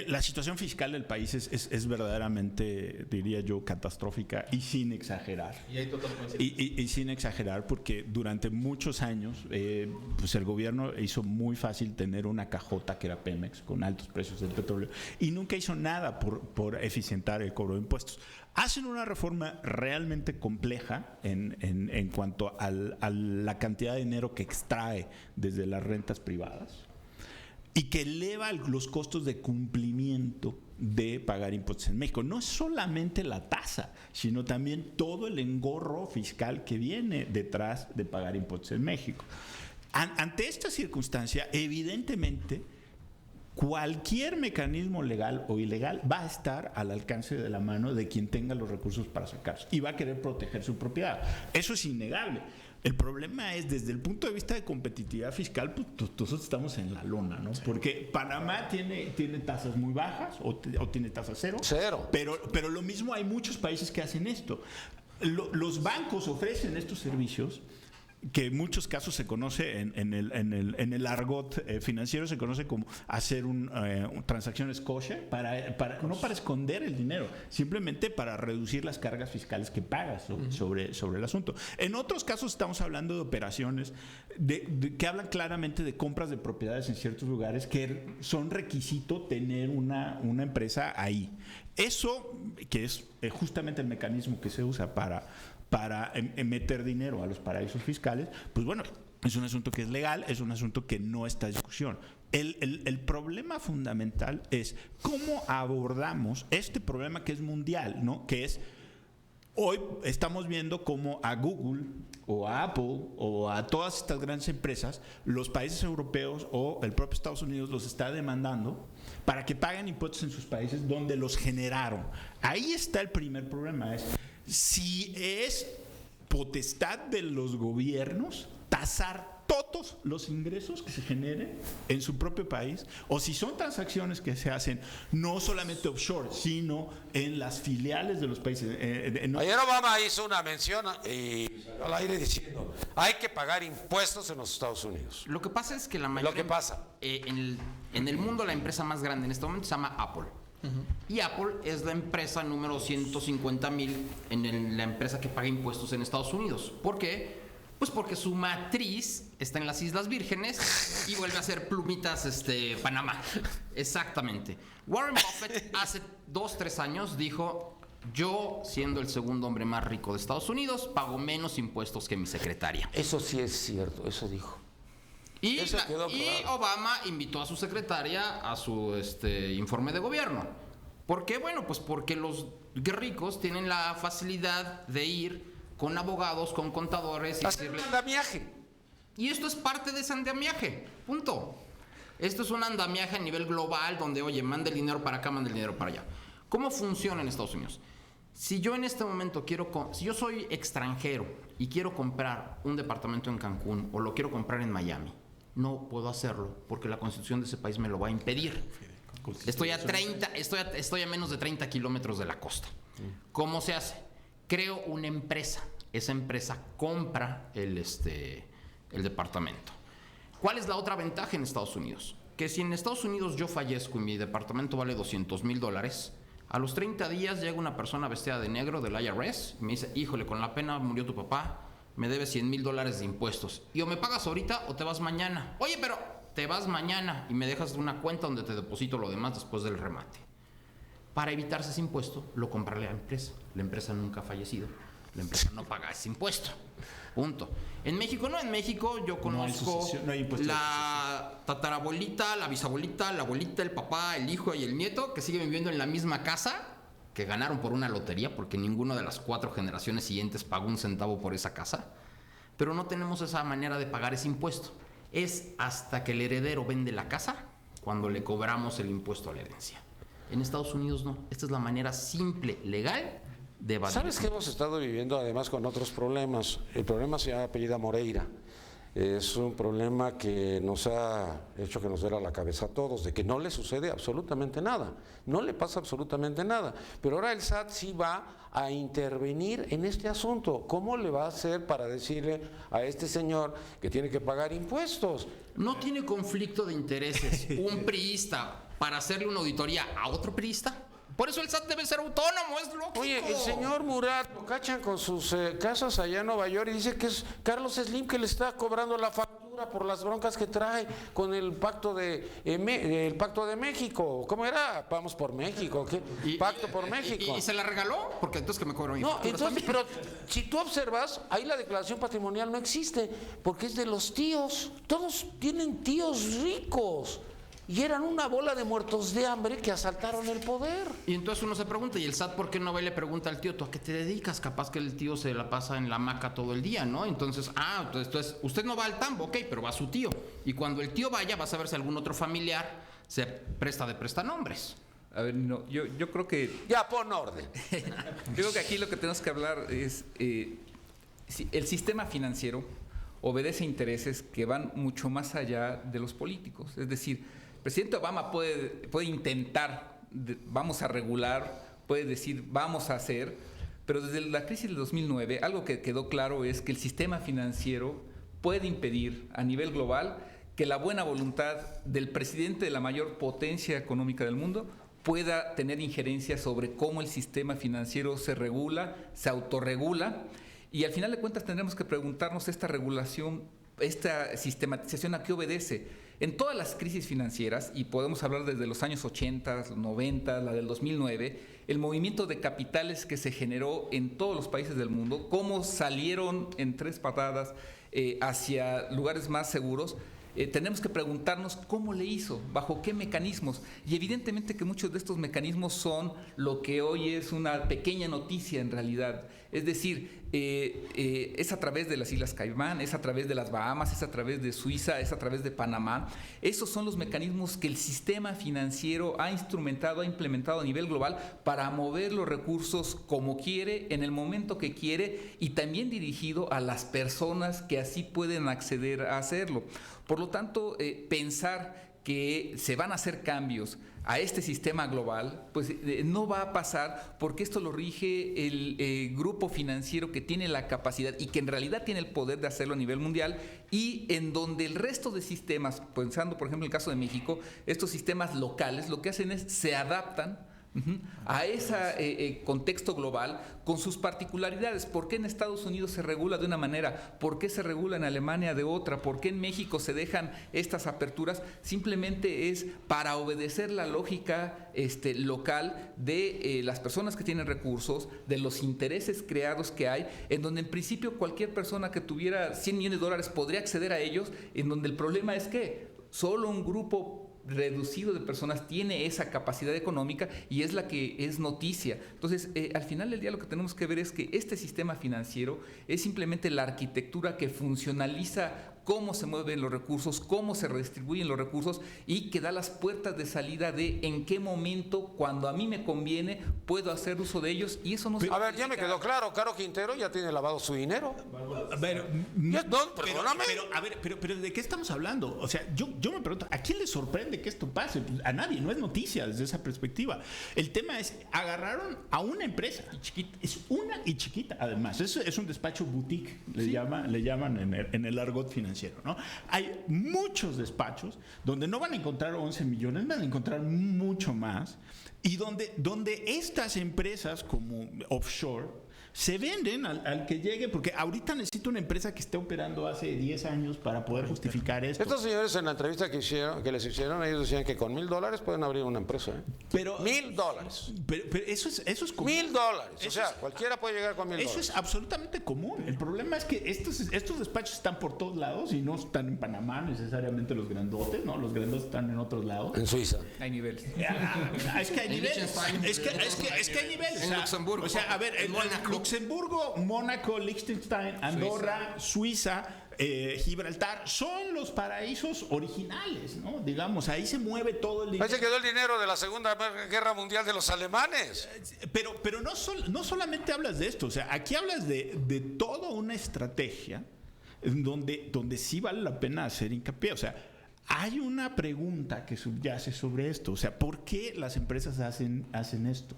la situación fiscal del país es verdaderamente, diría yo, catastrófica y sin exagerar. Y hay total y sin exagerar, porque durante muchos años pues el gobierno hizo muy fácil tener una cajota que era Pemex con altos precios del petróleo y nunca hizo nada por eficientar el cobro de impuestos. Hacen una reforma realmente compleja en cuanto a la cantidad de dinero que extrae desde las rentas privadas y que eleva los costos de cumplimiento de pagar impuestos en México. No es solamente la tasa, sino también todo el engorro fiscal que viene detrás de pagar impuestos en México. Ante esta circunstancia, evidentemente, cualquier mecanismo legal o ilegal va a estar al alcance de la mano de quien tenga los recursos para sacarlos y va a querer proteger su propiedad. Eso es innegable. El problema es, desde el punto de vista de competitividad fiscal, pues nosotros estamos en la lona, ¿no? Porque Panamá tiene tasas muy bajas o tiene tasas cero. Cero. Pero lo mismo hay muchos países que hacen esto. Los bancos ofrecen estos servicios que en muchos casos se conoce en el argot financiero, se conoce como hacer transacciones kosher, no para esconder el dinero, simplemente para reducir las cargas fiscales que pagas sobre el asunto. En otros casos estamos hablando de operaciones que hablan claramente de compras de propiedades en ciertos lugares que son requisito tener una empresa ahí. Eso, que es justamente el mecanismo que se usa para meter dinero a los paraísos fiscales, pues bueno, es un asunto que es legal, es un asunto que no está en discusión. El problema fundamental es cómo abordamos este problema que es mundial, ¿no? Que es, hoy estamos viendo cómo a Google o a Apple o a todas estas grandes empresas, los países europeos o el propio Estados Unidos los está demandando para que paguen impuestos en sus países donde los generaron. Ahí está el primer problema, es si es potestad de los gobiernos tasar todos los ingresos que se generen en su propio país, o si son transacciones que se hacen no solamente offshore, sino en las filiales de los países. Ayer Obama hizo una mención y al aire diciendo, hay que pagar impuestos en los Estados Unidos. Lo que pasa es que la mayoría... Lo que pasa. En el mundo, la empresa más grande en este momento se llama Apple. Y Apple es la empresa número 150,000 en la empresa que paga impuestos en Estados Unidos. ¿Por qué? Pues porque su matriz está en las Islas Vírgenes y vuelve a hacer plumitas Panamá. Exactamente. Warren Buffett hace 2-3 años dijo: yo, siendo el segundo hombre más rico de Estados Unidos, pago menos impuestos que mi secretaria. Eso sí es cierto, eso dijo. Y Eso quedó claro. Obama invitó a su secretaria a su informe de gobierno. ¿Por qué? Bueno, pues porque los ricos tienen la facilidad de ir con abogados, con contadores y hacer un andamiaje. Y esto es parte de ese andamiaje, punto. Esto es un andamiaje a nivel global donde, oye, manda el dinero para acá, manda el dinero para allá. ¿Cómo funciona en Estados Unidos? Si yo en este momento si yo soy extranjero y quiero comprar un departamento en Cancún o lo quiero comprar en Miami, no puedo hacerlo porque la Constitución de ese país me lo va a impedir. Estoy a menos de 30 kilómetros de la costa. ¿Cómo se hace? Creo una empresa. Esa empresa compra el departamento. ¿Cuál es la otra ventaja en Estados Unidos? Que si en Estados Unidos yo fallezco y mi departamento vale $200,000, a los 30 días llega una persona vestida de negro del IRS y me dice: híjole, con la pena murió tu papá, me debes $100,000 de impuestos. Y o me pagas ahorita o te vas mañana. Oye, pero te vas mañana y me dejas una cuenta donde te deposito lo demás después del remate. Para evitarse ese impuesto, lo compra la empresa. La empresa nunca ha fallecido. La empresa no paga ese impuesto. Punto. En México no, en México yo conozco no hay impuesto de la tatarabuelita, la bisabuelita, la abuelita, el papá, el hijo y el nieto que siguen viviendo en la misma casa, que ganaron por una lotería porque ninguna de las 4 generaciones siguientes pagó un centavo por esa casa. Pero no tenemos esa manera de pagar ese impuesto. Es hasta que el heredero vende la casa cuando le cobramos el impuesto a la herencia. En Estados Unidos no. Esta es la manera simple, legal, de evadir. ¿Sabes que hemos estado viviendo además con otros problemas? El problema se llama apellida Moreira. Es un problema que nos ha hecho que nos duela la cabeza a todos, de que no le sucede absolutamente nada, no le pasa absolutamente nada. Pero ahora el SAT sí va a intervenir en este asunto. ¿Cómo le va a hacer para decirle a este señor que tiene que pagar impuestos? ¿No tiene conflicto de intereses un priista para hacerle una auditoría a otro priista? Por eso el SAT debe ser autónomo, es lógico. Oye, el señor Murat lo cachan con sus casas allá en Nueva York y dice que es Carlos Slim que le está cobrando la factura por las broncas que trae con el pacto el pacto de México. ¿Cómo era? Vamos por México. ¿Qué? Pacto por México. ¿Y se la regaló? Porque entonces que me cobro mi No, factura entonces, también. pero si tú observas, ahí la declaración patrimonial no existe, porque es de los tíos. Todos tienen tíos ricos. Y eran una bola de muertos de hambre que asaltaron el poder. Y entonces uno se pregunta, ¿y el SAT por qué no va y le pregunta al tío, ¿tú a qué te dedicas? Capaz que el tío se la pasa en la hamaca todo el día, ¿no? Entonces, entonces usted no va al tambo, ok, pero va su tío. Y cuando el tío vaya, va a saber si algún otro familiar se presta de prestanombres. A ver, no, yo creo que Ya, pon orden. yo creo que aquí lo que tenemos que hablar es si el sistema financiero obedece a intereses que van mucho más allá de los políticos. Es decir, el presidente Obama puede intentar, vamos a regular, puede decir, vamos a hacer, pero desde la crisis del 2009, algo que quedó claro es que el sistema financiero puede impedir a nivel global que la buena voluntad del presidente de la mayor potencia económica del mundo pueda tener injerencia sobre cómo el sistema financiero se regula, se autorregula, y al final de cuentas tendremos que preguntarnos esta regulación, esta sistematización, ¿a qué obedece? En todas las crisis financieras, y podemos hablar desde los años 80, 90, la del 2009, el movimiento de capitales que se generó en todos los países del mundo, cómo salieron en 3 patadas hacia lugares más seguros, tenemos que preguntarnos cómo le hizo, bajo qué mecanismos. Y evidentemente que muchos de estos mecanismos son lo que hoy es una pequeña noticia en realidad. Es decir, es a través de las Islas Caimán, es a través de las Bahamas, es a través de Suiza, es a través de Panamá. Esos son los mecanismos que el sistema financiero ha instrumentado, ha implementado a nivel global para mover los recursos como quiere, en el momento que quiere, y también dirigido a las personas que así pueden acceder a hacerlo. Por lo tanto, pensar que se van a hacer cambios a este sistema global, pues no va a pasar, porque esto lo rige el grupo financiero que tiene la capacidad y que en realidad tiene el poder de hacerlo a nivel mundial, y en donde el resto de sistemas, pensando por ejemplo en el caso de México, estos sistemas locales lo que hacen es se adaptan a ese contexto global con sus particularidades. ¿Por qué en Estados Unidos se regula de una manera? ¿Por qué se regula en Alemania de otra? ¿Por qué en México se dejan estas aperturas? Simplemente es para obedecer la lógica local de las personas que tienen recursos, de los intereses creados que hay, en donde en principio cualquier persona que tuviera $100 millones podría acceder a ellos, en donde el problema es que solo un grupo reducido de personas tiene esa capacidad económica y es la que es noticia. Entonces, al final del día lo que tenemos que ver es que este sistema financiero es simplemente la arquitectura que funcionaliza cómo se mueven los recursos, cómo se redistribuyen los recursos, y que da las puertas de salida de en qué momento, cuando a mí me conviene, puedo hacer uso de ellos, y eso no se... A ver, ya me quedó claro, Caro Quintero ya tiene lavado su dinero. Perdóname. Pero ¿de qué estamos hablando? O sea, yo me pregunto, ¿a quién le sorprende que esto pase? Pues a nadie, no es noticia desde esa perspectiva. El tema es, agarraron a una empresa, es una y chiquita, además, es un despacho boutique, le llaman en el argot financiero, ¿no? Hay muchos despachos donde no van a encontrar 11 millones, van a encontrar mucho más, y donde estas empresas como offshore se venden al que llegue, porque ahorita necesito una empresa que esté operando hace 10 años para poder justificar esto. Estos señores en la entrevista que les hicieron, ellos decían que con $1,000 pueden abrir una empresa. Pero $1,000. Pero eso es común. $1,000. O sea, cualquiera puede llegar con $1,000. Eso es absolutamente común. El problema es que estos despachos están por todos lados y no están en Panamá necesariamente los grandotes, ¿no? Los grandotes están en otros lados. En Suiza. Hay niveles. Es que hay En niveles. Liechtenstein. Es que hay niveles. En Luxemburgo. O sea, a ver, En Mónaco. Luxemburgo, Mónaco, Liechtenstein, Andorra, Suiza, Gibraltar, son los paraísos originales, ¿no? Digamos, ahí se mueve todo el Ahí dinero. se quedó el dinero de la Segunda Guerra Mundial de los alemanes. Pero no solamente hablas de esto, o sea, aquí hablas de toda una estrategia donde sí vale la pena hacer hincapié. O sea, hay una pregunta que subyace sobre esto. O sea, ¿por qué las empresas hacen esto?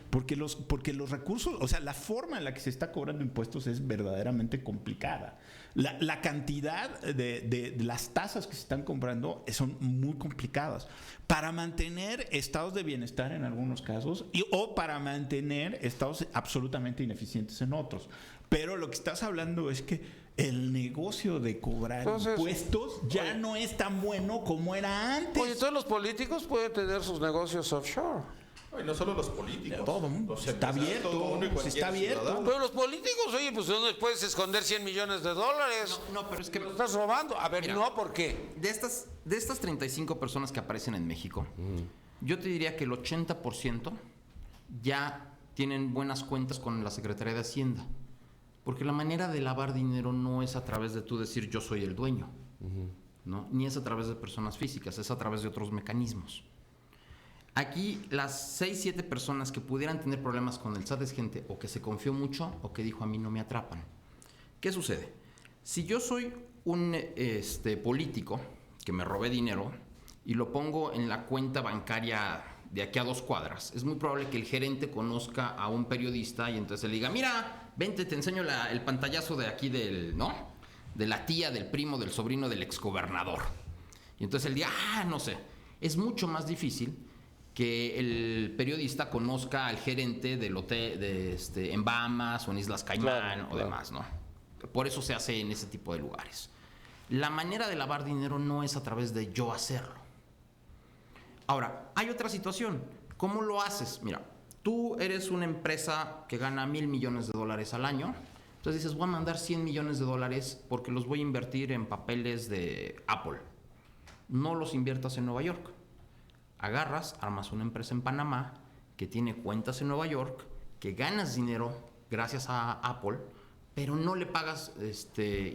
Porque los recursos, o sea, la forma en la que se está cobrando impuestos es verdaderamente complicada. La cantidad de las tasas que se están cobrando son muy complicadas. Para mantener estados de bienestar en algunos casos o para mantener estados absolutamente ineficientes en otros. Pero lo que estás hablando es que el negocio de cobrar impuestos ya no es tan bueno como era antes. Oye, todos los políticos pueden tener sus negocios offshore. Y no solo los políticos. Todo el mundo. Los Está empresarios, abierto, todo el mundo y se cualquier está abierto. ciudadano. Pero los políticos, oye, pues ¿dónde puedes esconder $100 millones? No, pero es que ¿Lo estás robando? A ver, Mira. no, ¿por qué? de estas 35 personas que aparecen en México, yo te diría que el 80% ya tienen buenas cuentas con la Secretaría de Hacienda. Porque la manera de lavar dinero no es a través de tú decir yo soy el dueño, ¿no? Ni es a través de personas físicas, es a través de otros mecanismos. Aquí las 6, 7 personas que pudieran tener problemas con el SAT es gente o que se confió mucho o que dijo a mí no me atrapan. ¿Qué sucede? Si yo soy un político que me robé dinero y lo pongo en la cuenta bancaria de aquí a 2 cuadras, es muy probable que el gerente conozca a un periodista y entonces le diga, mira, vente, te enseño el pantallazo de aquí ¿no? De la tía, del primo, del sobrino del exgobernador. Y entonces él diga, no sé. Es mucho más difícil que el periodista conozca al gerente del hotel en Bahamas o en Islas Caimán o demás, ¿no? Por eso se hace en ese tipo de lugares. La manera de lavar dinero no es a través de yo hacerlo. Ahora, hay otra situación. ¿Cómo lo haces? Mira, tú eres una empresa que gana $1,000 millones al año. Entonces dices, voy a mandar $100 millones porque los voy a invertir en papeles de Apple. No los inviertas en Nueva York. Agarras, armas una empresa en Panamá que tiene cuentas en Nueva York, que ganas dinero gracias a Apple, pero no le pagas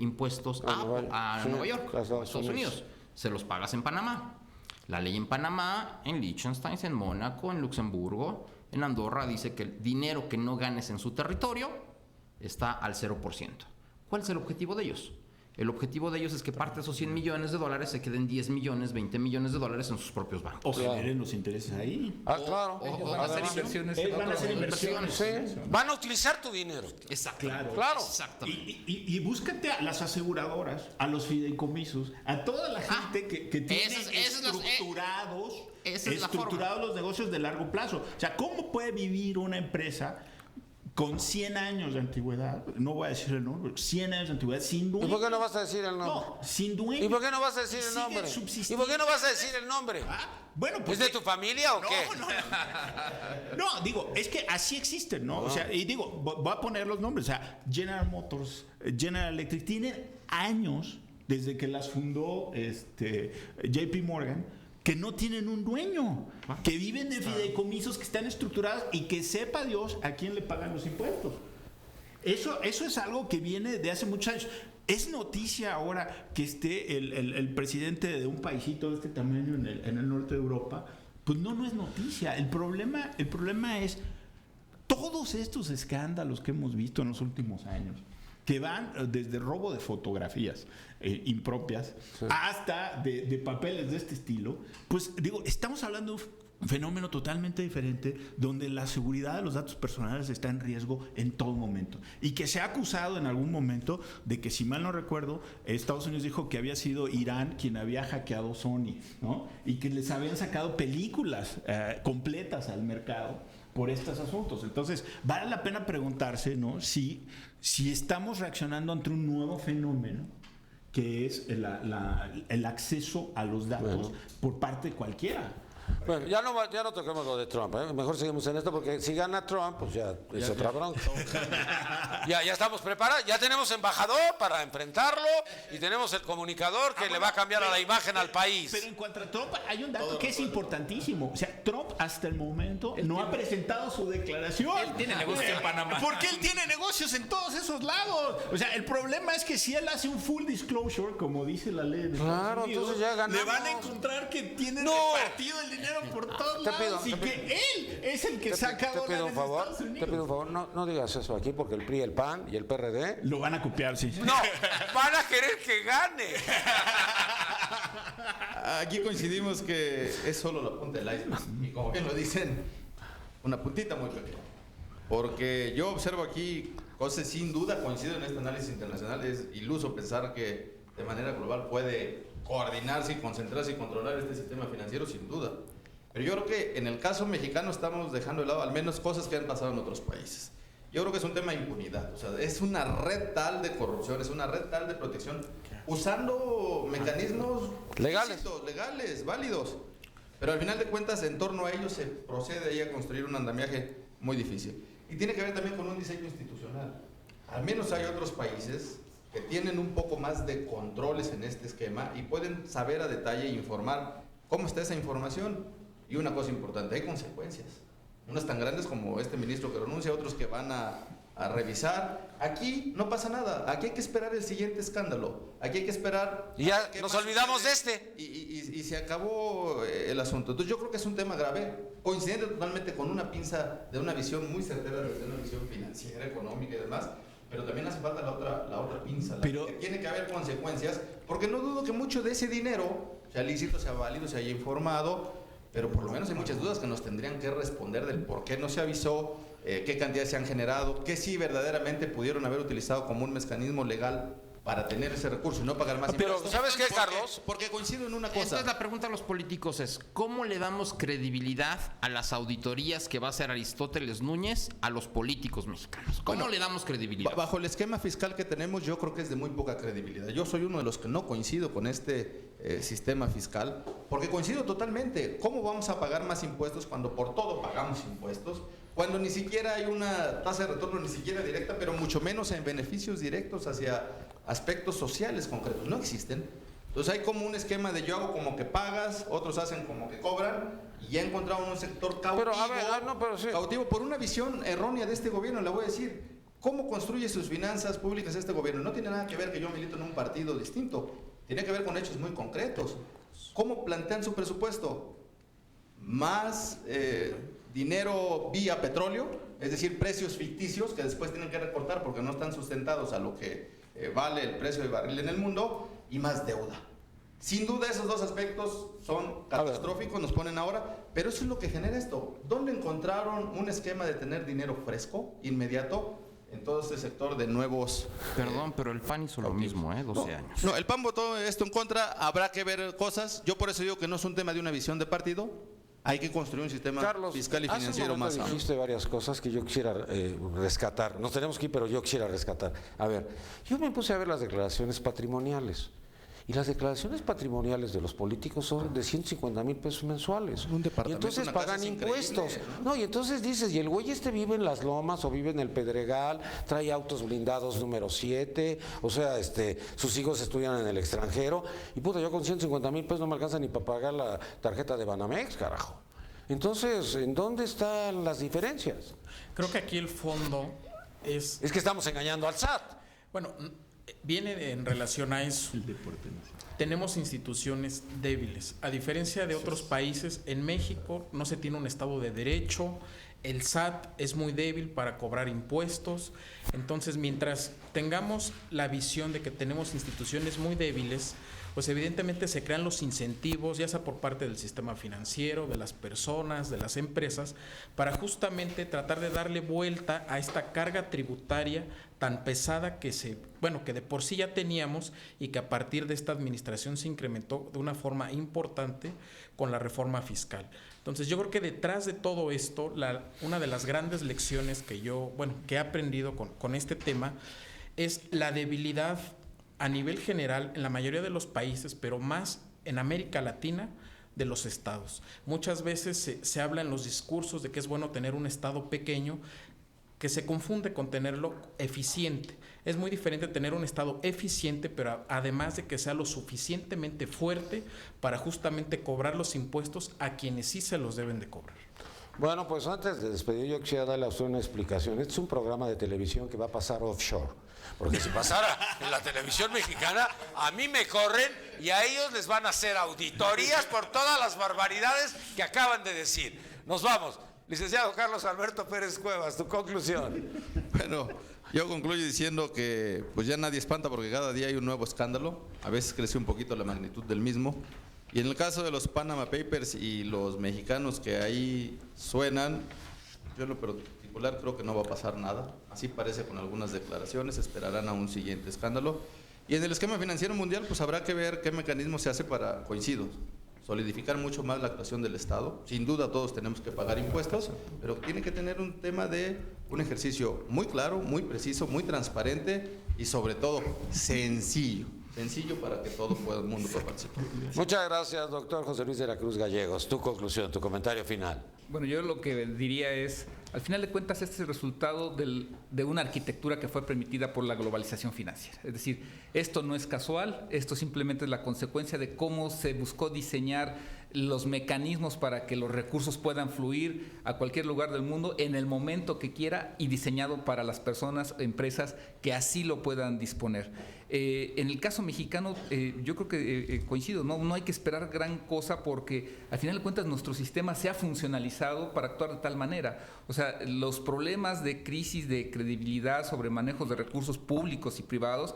impuestos a Nueva York, a Estados Unidos. Se los pagas en Panamá. La ley en Panamá, en Liechtenstein, en Mónaco, en Luxemburgo, en Andorra dice que el dinero que no ganes en su territorio está al 0%. ¿Cuál es el objetivo de ellos? El objetivo de ellos es que parte de esos $100 millones se queden 10 millones, 20 millones de dólares en sus propios bancos. O generen los intereses ahí. Claro. O Van a hacer inversiones. Van a hacer inversiones. Sí. Van a utilizar tu dinero. Exacto. Claro. Exactamente. Y búscate a las aseguradoras, a los fideicomisos, a toda la gente que tiene estructurados los negocios de largo plazo. O sea, ¿cómo puede vivir una empresa con 100 años de antigüedad? No voy a decir el nombre, 100 años de antigüedad, sin dueño. ¿Y por qué no vas a decir el nombre? No, sin dueño. ¿Y por qué no vas a decir el Sigue nombre? ¿Y subsistiendo. por qué no vas a decir el nombre? Bueno, pues ¿Es de tu familia o qué? No, digo, es que así existen, ¿no? O sea, y digo, voy a poner los nombres. O sea, General Motors, General Electric, tienen años desde que las fundó JP Morgan, que no tienen un dueño, que viven de fideicomisos que están estructurados y que sepa Dios a quién le pagan los impuestos. Eso es algo que viene de hace muchos años. Es noticia ahora que esté el presidente de un paisito de este tamaño en el norte de Europa. Pues no es noticia. El problema es todos estos escándalos que hemos visto en los últimos años, que van desde robo de fotografías impropias hasta de papeles de este estilo. Pues digo, estamos hablando de un fenómeno totalmente diferente donde la seguridad de los datos personales está en riesgo en todo momento y que se ha acusado en algún momento de que, si mal no recuerdo, Estados Unidos dijo que había sido Irán quien había hackeado Sony, ¿no? Y que les habían sacado películas completas al mercado por estos asuntos. Entonces, vale la pena preguntarse, ¿no? Si estamos reaccionando ante un nuevo fenómeno que es el acceso a los datos por parte de cualquiera. Bueno, ya no toquemos lo de Trump, ¿eh? Mejor seguimos en esto porque si gana Trump, pues ya es otra bronca. Ya estamos preparados, ya tenemos embajador para enfrentarlo y tenemos el comunicador que le va a cambiar a la imagen al país. Pero en cuanto a Trump, hay un dato que es importantísimo. O sea, Trump hasta el momento no ha presentado su declaración. Él tiene negocios en Panamá. Porque él tiene negocios en todos esos lados. O sea, el problema es que si él hace un full disclosure, como dice la ley de Estados Unidos, entonces ya ganamos. le van a encontrar que tiene repartido el dinero por todos lados y que él es el que saca te pido dólares un favor, de Estados Unidos. te pido un favor, no digas eso aquí porque el PRI, el PAN y el PRD Lo van a copiar, sí. no, van a querer que gane. Aquí coincidimos que es solo la punta del iceberg. Y como bien lo dicen, una puntita muy pequeña. Porque yo observo aquí cosas sin duda, coincido en este análisis internacional. Es iluso pensar que de manera global puede coordinarse y concentrarse y controlar este sistema financiero, sin duda. Pero yo creo que en el caso mexicano estamos dejando de lado al menos cosas que han pasado en otros países. Yo creo que es un tema de impunidad, o sea, es una red tal de corrupción, es una red tal de protección, usando mecanismos legales, válidos. Pero al final de cuentas, en torno a ellos se procede ahí a construir un andamiaje muy difícil. Y tiene que ver también con un diseño institucional. Al menos hay otros países que tienen un poco más de controles en este esquema y pueden saber a detalle e informar cómo está esa información. Y una cosa importante, hay consecuencias. Unas tan grandes como este ministro que renuncia, otros que van a revisar. Aquí no pasa nada, aquí hay que esperar el siguiente escándalo, aquí hay que esperar... Y ya nos olvidamos de este. Y se acabó el asunto. Entonces yo creo que es un tema grave, coincidente totalmente con una pinza de una visión muy certera, de una visión financiera, económica y demás, pero también hace falta la otra pinza, que tiene que haber consecuencias, porque no dudo que mucho de ese dinero sea lícito, sea válido, se haya informado, pero por lo menos hay muchas dudas que nos tendrían que responder del por qué no se avisó, qué cantidades se han generado, qué sí verdaderamente pudieron haber utilizado como un mecanismo legal para tener ese recurso y no pagar más Pero, impuestos. ¿sabes qué, Carlos? Porque coincido en una cosa. Entonces la pregunta a los políticos es, ¿cómo le damos credibilidad a las auditorías que va a hacer Aristóteles Núñez a los políticos mexicanos? ¿Cómo le damos credibilidad? Bajo el esquema fiscal que tenemos, yo creo que es de muy poca credibilidad. Yo soy uno de los que no coincido con este sistema fiscal, porque coincido totalmente. ¿Cómo vamos a pagar más impuestos cuando por todo pagamos impuestos? Cuando ni siquiera hay una tasa de retorno ni siquiera directa, pero mucho menos en beneficios directos hacia aspectos sociales concretos. No existen. Entonces hay como un esquema de yo hago como que pagas, otros hacen como que cobran, y ya encontramos un sector cautivo, Pero, a ver, sí. cautivo por una visión errónea de este gobierno. Le voy a decir, ¿cómo construye sus finanzas públicas este gobierno? No tiene nada que ver que yo milito en un partido distinto, tiene que ver con hechos muy concretos. ¿Cómo plantean su presupuesto? Más dinero vía petróleo, es decir, precios ficticios que después tienen que recortar porque no están sustentados a lo que vale el precio del barril en el mundo, y más deuda. Sin duda esos dos aspectos son catastróficos, nos ponen ahora, pero eso es lo que genera esto. ¿Dónde encontraron un esquema de tener dinero fresco, inmediato, en todo este sector de nuevos... Perdón, pero el PAN hizo lo mismo, 12 años. No, el PAN votó esto en contra, habrá que ver cosas. Yo por eso digo que no es un tema de una visión de partido, hay que construir un sistema fiscal y financiero más amplio. Dijiste varias cosas que yo quisiera rescatar. Nos tenemos que ir, pero yo quisiera rescatar. A ver, yo me puse a ver las declaraciones patrimoniales. Y las declaraciones patrimoniales de los políticos son de 150,000 pesos mensuales. Un departamento, y entonces una casa pagan es impuestos. increíble, ¿no? Y entonces dices, y el güey vive en Las Lomas o vive en el Pedregal, trae autos blindados número 7, o sea, sus hijos estudian en el extranjero. Y puta, yo con 150,000 pesos no me alcanza ni para pagar la tarjeta de Banamex, carajo. Entonces, ¿en dónde están las diferencias? Creo que aquí el fondo es... Es que estamos engañando al SAT. Bueno, viene en relación a eso. Tenemos instituciones débiles. A diferencia de otros países, en México no se tiene un Estado de Derecho, el SAT es muy débil para cobrar impuestos. Entonces, mientras tengamos la visión de que tenemos instituciones muy débiles, pues evidentemente se crean los incentivos, ya sea por parte del sistema financiero, de las personas, de las empresas, para justamente tratar de darle vuelta a esta carga tributaria tan pesada que que de por sí ya teníamos y que a partir de esta administración se incrementó de una forma importante con la reforma fiscal. Entonces yo creo que detrás de todo esto, una de las grandes lecciones que que he aprendido con este tema es la debilidad a nivel general en la mayoría de los países, pero más en América Latina, de los estados. Muchas veces se habla en los discursos de que es bueno tener un estado pequeño, que se confunde con tenerlo eficiente. Es muy diferente tener un estado eficiente, pero además de que sea lo suficientemente fuerte para justamente cobrar los impuestos a quienes sí se los deben de cobrar. Bueno, pues antes de despedir, yo quisiera darle a usted una explicación. Este es un programa de televisión que va a pasar offshore. Porque si pasara en la televisión mexicana, a mí me corren y a ellos les van a hacer auditorías por todas las barbaridades que acaban de decir. Nos vamos. Licenciado Carlos Alberto Pérez Cuevas, tu conclusión. Bueno, yo concluyo diciendo que pues ya nadie espanta porque cada día hay un nuevo escándalo. A veces creció un poquito la magnitud del mismo. Y en el caso de los Panama Papers y los mexicanos que ahí suenan, yo en lo particular creo que no va a pasar nada. Así parece con algunas declaraciones, esperarán a un siguiente escándalo. Y en el esquema financiero mundial pues habrá que ver qué mecanismo se hace para, coincido, solidificar mucho más la actuación del Estado. Sin duda todos tenemos que pagar impuestos, pero tiene que tener un tema de un ejercicio muy claro, muy preciso, muy transparente y sobre todo sencillo para que todo el mundo pueda participar. Muchas gracias, doctor José Luis de la Cruz Gallegos. Tu conclusión, tu comentario final. Bueno, yo lo que diría es, al final de cuentas, este es el resultado de una arquitectura que fue permitida por la globalización financiera. Es decir, esto no es casual, esto simplemente es la consecuencia de cómo se buscó diseñar los mecanismos para que los recursos puedan fluir a cualquier lugar del mundo en el momento que quiera y diseñado para las personas, empresas que así lo puedan disponer. En el caso mexicano, yo creo que coincido, no hay que esperar gran cosa porque al final de cuentas nuestro sistema se ha funcionalizado para actuar de tal manera. O sea, los problemas de crisis de credibilidad sobre manejos de recursos públicos y privados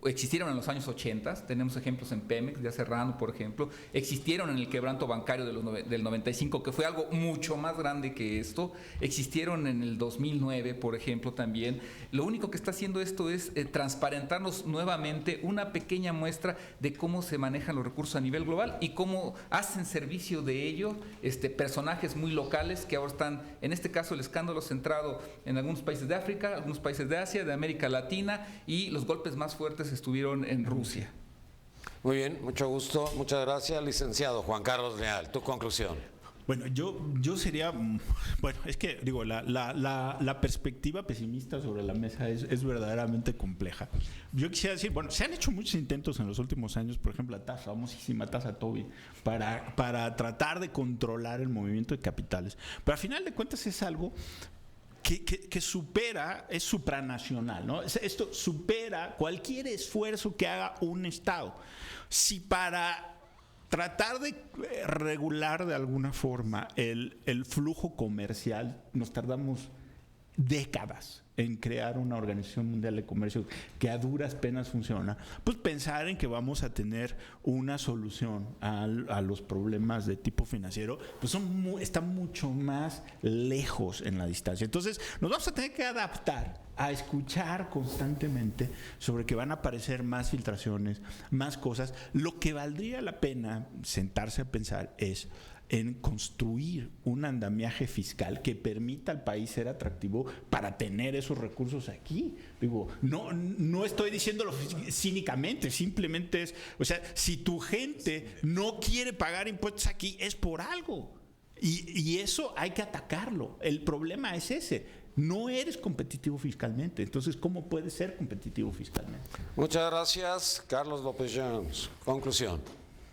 existieron en los años 80, tenemos ejemplos en Pemex, de Serrano, por ejemplo, existieron en el quebranto bancario del 95, que fue algo mucho más grande que esto, existieron en el 2009, por ejemplo, también. Lo único que está haciendo esto es transparentarnos nuevamente una pequeña muestra de cómo se manejan los recursos a nivel global y cómo hacen servicio de ello personajes muy locales que ahora están, en este caso el escándalo centrado en algunos países de África, algunos países de Asia, de América Latina, y los golpes más fuertes estuvieron en Rusia. Muy bien, mucho gusto, muchas gracias, licenciado Juan Carlos Leal. Tu conclusión. Bueno, yo sería, bueno, es que digo, la perspectiva pesimista sobre la mesa es verdaderamente compleja. Yo quisiera decir, bueno, se han hecho muchos intentos en los últimos años, por ejemplo, la famosísima tasa Tobin, para tratar de controlar el movimiento de capitales. Pero al final de cuentas es algo que supera, es supranacional, ¿no? Esto supera cualquier esfuerzo que haga un Estado. Si para tratar de regular de alguna forma el flujo comercial nos tardamos décadas en crear una Organización Mundial de Comercio que a duras penas funciona, pues pensar en que vamos a tener una solución a los problemas de tipo financiero, pues está mucho más lejos en la distancia. Entonces nos vamos a tener que adaptar a escuchar constantemente sobre que van a aparecer más filtraciones, más cosas. Lo que valdría la pena sentarse a pensar es en construir un andamiaje fiscal que permita al país ser atractivo para tener esos recursos aquí. Digo, no estoy diciéndolo cínicamente, simplemente es, o sea, si tu gente no quiere pagar impuestos aquí es por algo. Y eso hay que atacarlo. El problema es ese. No eres competitivo fiscalmente. Entonces, ¿cómo puedes ser competitivo fiscalmente? Muchas gracias, Carlos López Jones. Conclusión.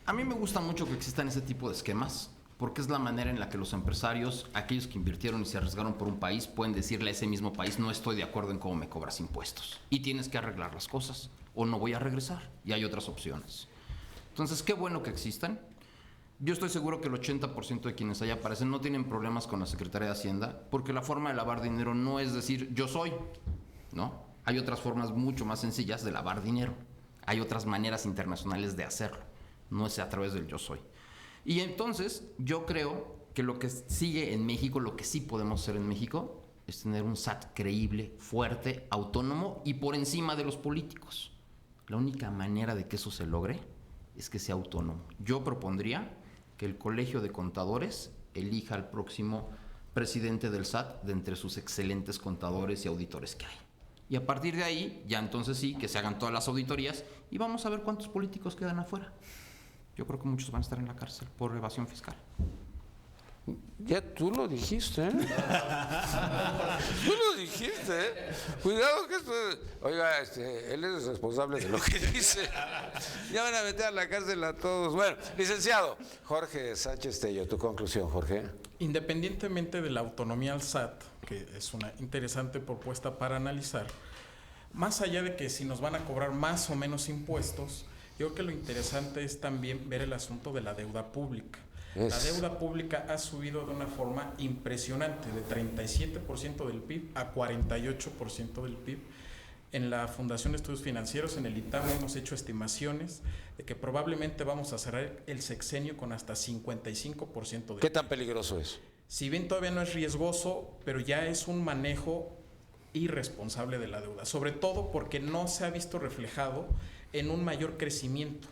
A mí me gusta mucho que existan ese tipo de esquemas, porque es la manera en la que los empresarios, aquellos que invirtieron y se arriesgaron por un país, pueden decirle a ese mismo país: no estoy de acuerdo en cómo me cobras impuestos y tienes que arreglar las cosas o no voy a regresar, y hay otras opciones. Entonces, qué bueno que existan. Yo estoy seguro que el 80% de quienes allá aparecen no tienen problemas con la Secretaría de Hacienda, porque la forma de lavar dinero no es decir yo soy, ¿no? Hay otras formas mucho más sencillas de lavar dinero. Hay otras maneras internacionales de hacerlo. no es a través del yo soy. Y entonces yo creo que lo que sigue en México, lo que sí podemos hacer en México, es tener un SAT creíble, fuerte, autónomo y por encima de los políticos. La única manera de que eso se logre es que sea autónomo. Yo propondría que el Colegio de Contadores elija al próximo presidente del SAT de entre sus excelentes contadores y auditores que hay. Y a partir de ahí, ya entonces sí, que se hagan todas las auditorías y vamos a ver cuántos políticos quedan afuera. Yo creo que muchos van a estar en la cárcel por evasión fiscal. Ya tú lo dijiste, ¿eh? Tú lo dijiste, ¿eh? Cuidado que esto... Oiga, él es responsable de lo que dice. Ya van a meter a la cárcel a todos. Bueno, licenciado Jorge Sánchez Tello, tu conclusión, Jorge. Independientemente de la autonomía al SAT, que es una interesante propuesta para analizar, más allá de que si nos van a cobrar más o menos impuestos, yo creo que lo interesante es también ver el asunto de la deuda pública. La deuda pública ha subido de una forma impresionante, de 37% del PIB a 48% del PIB. En la Fundación de Estudios Financieros, en el ITAM, hemos hecho estimaciones de que probablemente vamos a cerrar el sexenio con hasta 55% de... ¿Qué tan peligroso es? Si bien todavía no es riesgoso, pero ya es un manejo irresponsable de la deuda, sobre todo porque no se ha visto reflejado en un mayor crecimiento.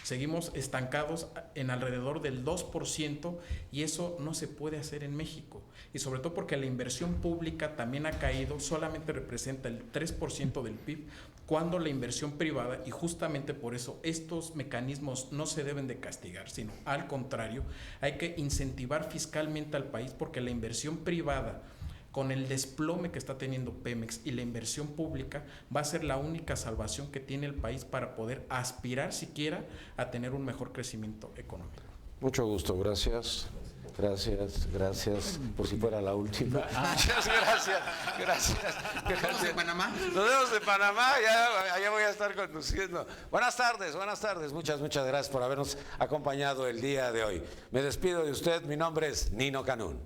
Seguimos estancados en alrededor del 2% y eso no se puede hacer en México. Y sobre todo porque la inversión pública también ha caído, solamente representa el 3% del PIB, cuando la inversión privada, y justamente por eso estos mecanismos no se deben de castigar, sino al contrario, hay que incentivar fiscalmente al país porque la inversión privada, con el desplome que está teniendo Pemex y la inversión pública, va a ser la única salvación que tiene el país para poder aspirar siquiera a tener un mejor crecimiento económico. Mucho gusto, gracias. Gracias, por si fuera la última. Muchas gracias. ¿Nos vemos en Panamá? Nos vemos en Panamá, allá voy a estar conduciendo. Buenas tardes, muchas gracias por habernos acompañado el día de hoy. Me despido de usted, mi nombre es Nino Canún.